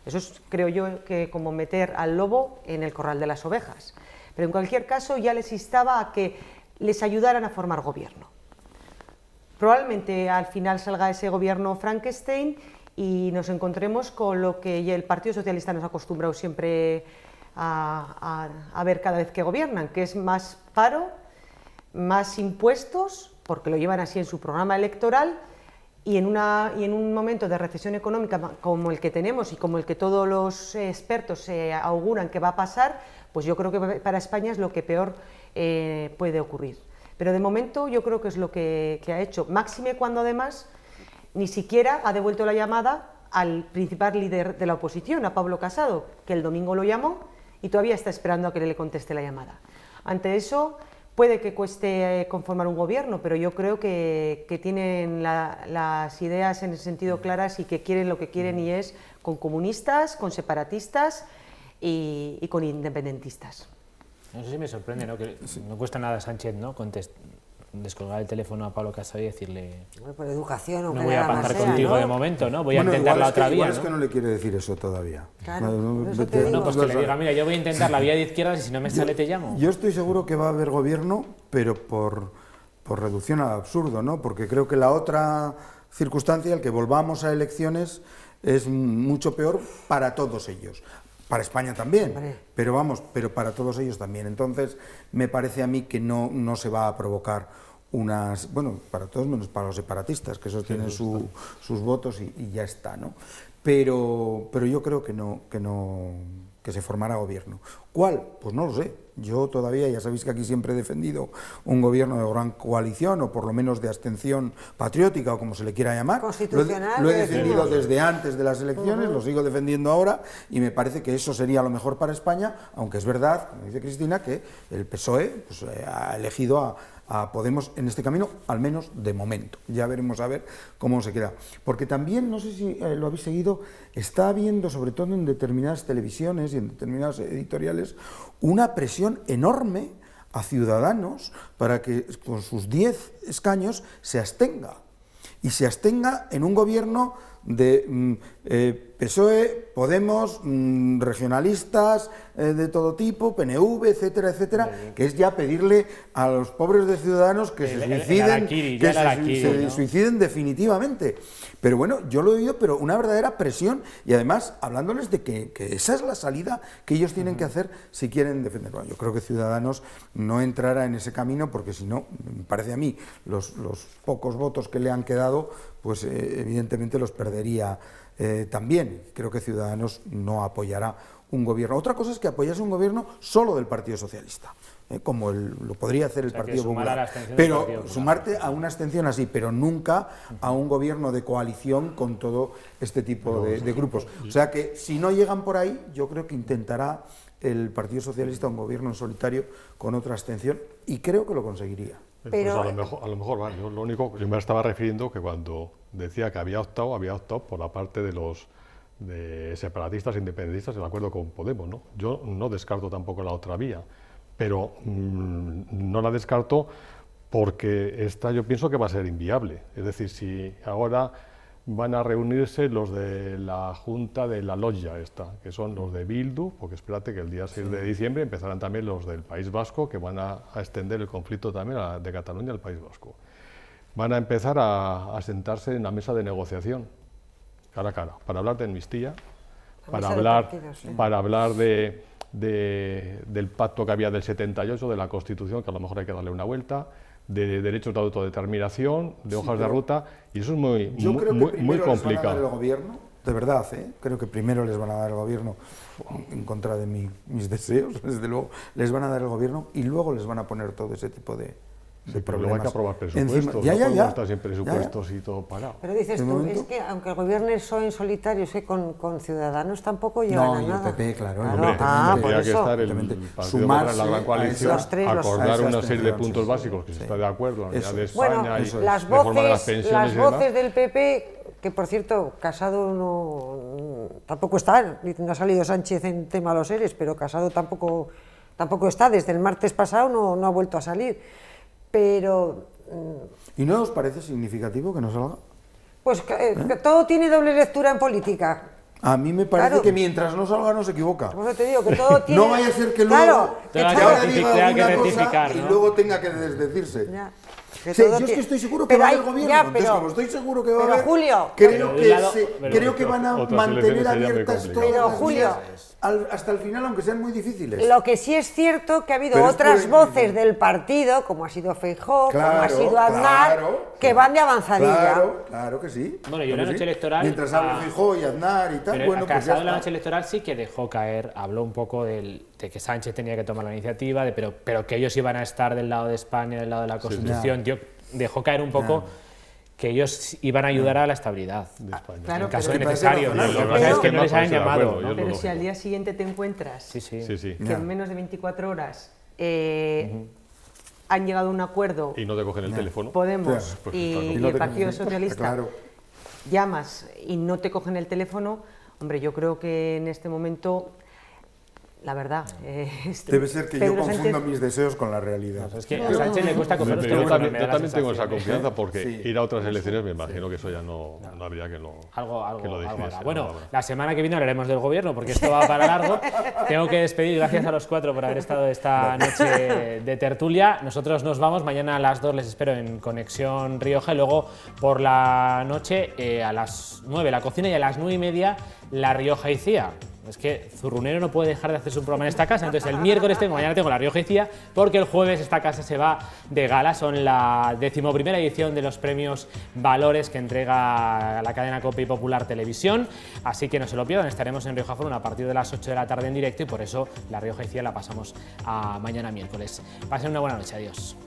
Eso es, creo yo, que como meter al lobo en el corral de las ovejas. Pero en cualquier caso ya les instaba a que les ayudaran a formar gobierno. Probablemente al final salga ese gobierno Frankenstein y nos encontremos con lo que el Partido Socialista nos ha acostumbrado siempre a ver cada vez que gobiernan, que es más paro, más impuestos, porque lo llevan así en su programa electoral, y en un momento de recesión económica como el que tenemos y como el que todos los expertos se auguran que va a pasar, pues yo creo que para España es lo que peor puede ocurrir. Pero de momento yo creo que es lo que ha hecho, máxime cuando además ni siquiera ha devuelto la llamada al principal líder de la oposición, a Pablo Casado, que el domingo lo llamó y todavía está esperando a que le conteste la llamada. Ante eso, puede que cueste conformar un gobierno, pero yo creo que tienen las ideas en ese sentido claras y que quieren lo que quieren, y es con comunistas, con separatistas y con independentistas. No sé si me sorprende, ¿no? Que no cuesta nada a Sánchez, ¿no? Descolgar el teléfono a Pablo Casado y decirle... Por educación, no voy a pactar contigo, ¿no? De momento, ¿no? Voy a intentar la otra vía, igual ¿no? es que no le quiere decir eso todavía. Claro, Bueno, pues que le diga, mira, yo voy a intentar la vía de izquierdas y si no me sale te llamo. Yo estoy seguro que va a haber gobierno, pero por reducción al absurdo, ¿no? Porque creo que la otra circunstancia, el que volvamos a elecciones, es mucho peor para todos ellos. Para España también, pero para todos ellos también. Entonces, me parece a mí que no se va a provocar unas... Bueno, para todos menos para los separatistas, que esos tienen sus votos y ya está, ¿no? Pero yo creo que se formará gobierno. ¿Cuál? Pues no lo sé. Yo todavía, ya sabéis que aquí siempre he defendido un gobierno de gran coalición, o por lo menos de abstención patriótica, o como se le quiera llamar. Constitucional. Lo he defendido desde antes de las elecciones, lo sigo defendiendo ahora, y me parece que eso sería lo mejor para España, aunque es verdad, como dice Cristina, que el PSOE pues, ha elegido a Podemos en este camino, al menos de momento. Ya veremos a ver cómo se queda. Porque también, no sé si lo habéis seguido, está habiendo, sobre todo en determinadas televisiones y en determinadas editoriales, una presión enorme a Ciudadanos para que con sus 10 escaños se abstenga. Y se abstenga en un gobierno de PSOE, Podemos, regionalistas de todo tipo, PNV, etcétera, etcétera, que es ya pedirle a los pobres de Ciudadanos que se suiciden definitivamente. Pero bueno, yo lo he oído, pero una verdadera presión, y además hablándoles de que esa es la salida que ellos tienen que hacer si quieren defender. Bueno, yo creo que Ciudadanos no entrará en ese camino, porque si no, me parece a mí, los pocos votos que le han quedado, pues evidentemente los perdería también. Creo que Ciudadanos no apoyará un gobierno. Otra cosa es que apoyase un gobierno solo del Partido Socialista, como lo podría hacer el Partido Popular. Pero sumarte a una abstención así, pero nunca a un gobierno de coalición con todo este tipo de grupos. O sea que si no llegan por ahí, yo creo que intentará el Partido Socialista un gobierno en solitario con otra abstención, y creo que lo conseguiría. Pero pues a lo mejor yo lo único, yo me estaba refiriendo que cuando decía que había optado por la parte de los separatistas e independentistas, en acuerdo con Podemos, ¿no? Yo no descarto tampoco la otra vía, pero no la descarto porque esta yo pienso que va a ser inviable. Es decir, si ahora van a reunirse los de la Junta de la Loggia esta, que son los de Bildu, porque espérate que el día 6 de diciembre empezarán también los del País Vasco, que van a extender el conflicto también de Cataluña al País Vasco. Van a empezar a sentarse en la mesa de negociación, cara a cara, para hablar de amnistía, para hablar del pacto que había del 78, de la Constitución, que a lo mejor hay que darle una vuelta, de derechos de autodeterminación, de hojas de ruta, y eso es muy complicado. El gobierno, de verdad, creo que primero les van a dar el gobierno, en contra de mis deseos, desde luego, les van a dar el gobierno y luego les van a poner todo ese tipo de pero luego hay que aprobar presupuestos, encima, no podemos estar sin presupuestos y todo parado. Pero dices tú, es que aunque el gobierno es en solitario, con Ciudadanos tampoco llegan a nada. No, y el PP, claro. Tendría que estar el partido de la gran coalición, acordar una serie de puntos básicos que se está de acuerdo, la unidad de España, y reforma de las pensiones. Las voces del PP, que por cierto, Casado tampoco está, no ha salido Sánchez en tema de los ERES, pero Casado tampoco está, desde el martes pasado no ha vuelto a salir. Pero... ¿Y no os parece significativo que no salga? Pues que todo tiene doble lectura en política. A mí me parece que mientras no salga no se equivoca. Pues te digo que todo tiene... No vaya a ser que luego ahora diga alguna cosa y luego tenga que desdecirse. Yo es que estoy seguro que va a haber gobierno, entonces como estoy seguro que va a haber, Julio, creo que van a mantener abiertas todas las vías hasta el final, aunque sean muy difíciles. Lo que sí es cierto que ha habido otras voces del partido, como ha sido Feijóo, como ha sido Aznar, que van de avanzadilla. Claro que sí. Bueno, yo en la noche electoral... Mientras hable Feijóo y Aznar y tal, bueno, pues ya está. En la noche electoral sí que dejó caer, habló un poco de que Sánchez tenía que tomar la iniciativa, pero que ellos iban a estar del lado de España, del lado de la Constitución. Dejó caer un poco que ellos iban a ayudar a la estabilidad de España, claro, en caso de necesario. Lo que pasa es que no les han llamado. Pero si al día siguiente te encuentras que en menos de 24 horas han llegado a un acuerdo. Y no te cogen el teléfono. Podemos Pues y el Partido Socialista. Llamas y no te cogen el teléfono. Hombre, yo creo que en este momento, la verdad... Debe ser que yo confundo mis deseos con la realidad. Es que a Sánchez le cuesta coger los teléfonos. teléfonos. Yo también tengo esa confianza porque ir a otras elecciones me imagino que eso ya no habría que lo dijese. Bueno, la semana que viene hablaremos del gobierno porque esto va para largo. Tengo que despedir, gracias a los 4 por haber estado esta noche de tertulia. Nosotros nos vamos, mañana a las 2 les espero en Conexión Rioja y luego por la noche a las 9 la cocina y a las 9:30 La Rioja y Cía. Es que Zurrunero no puede dejar de hacer su programa en esta casa, entonces el miércoles mañana tengo La Rioja y Cía, porque el jueves esta casa se va de gala. Son la 11ª edición de los premios Valores que entrega la cadena COPE y Popular Televisión, así que no se lo pierdan, estaremos en Rioja Forum a partir de las 8 de la tarde en directo y por eso La Rioja y Cía la pasamos a mañana miércoles. Pasen una buena noche, adiós.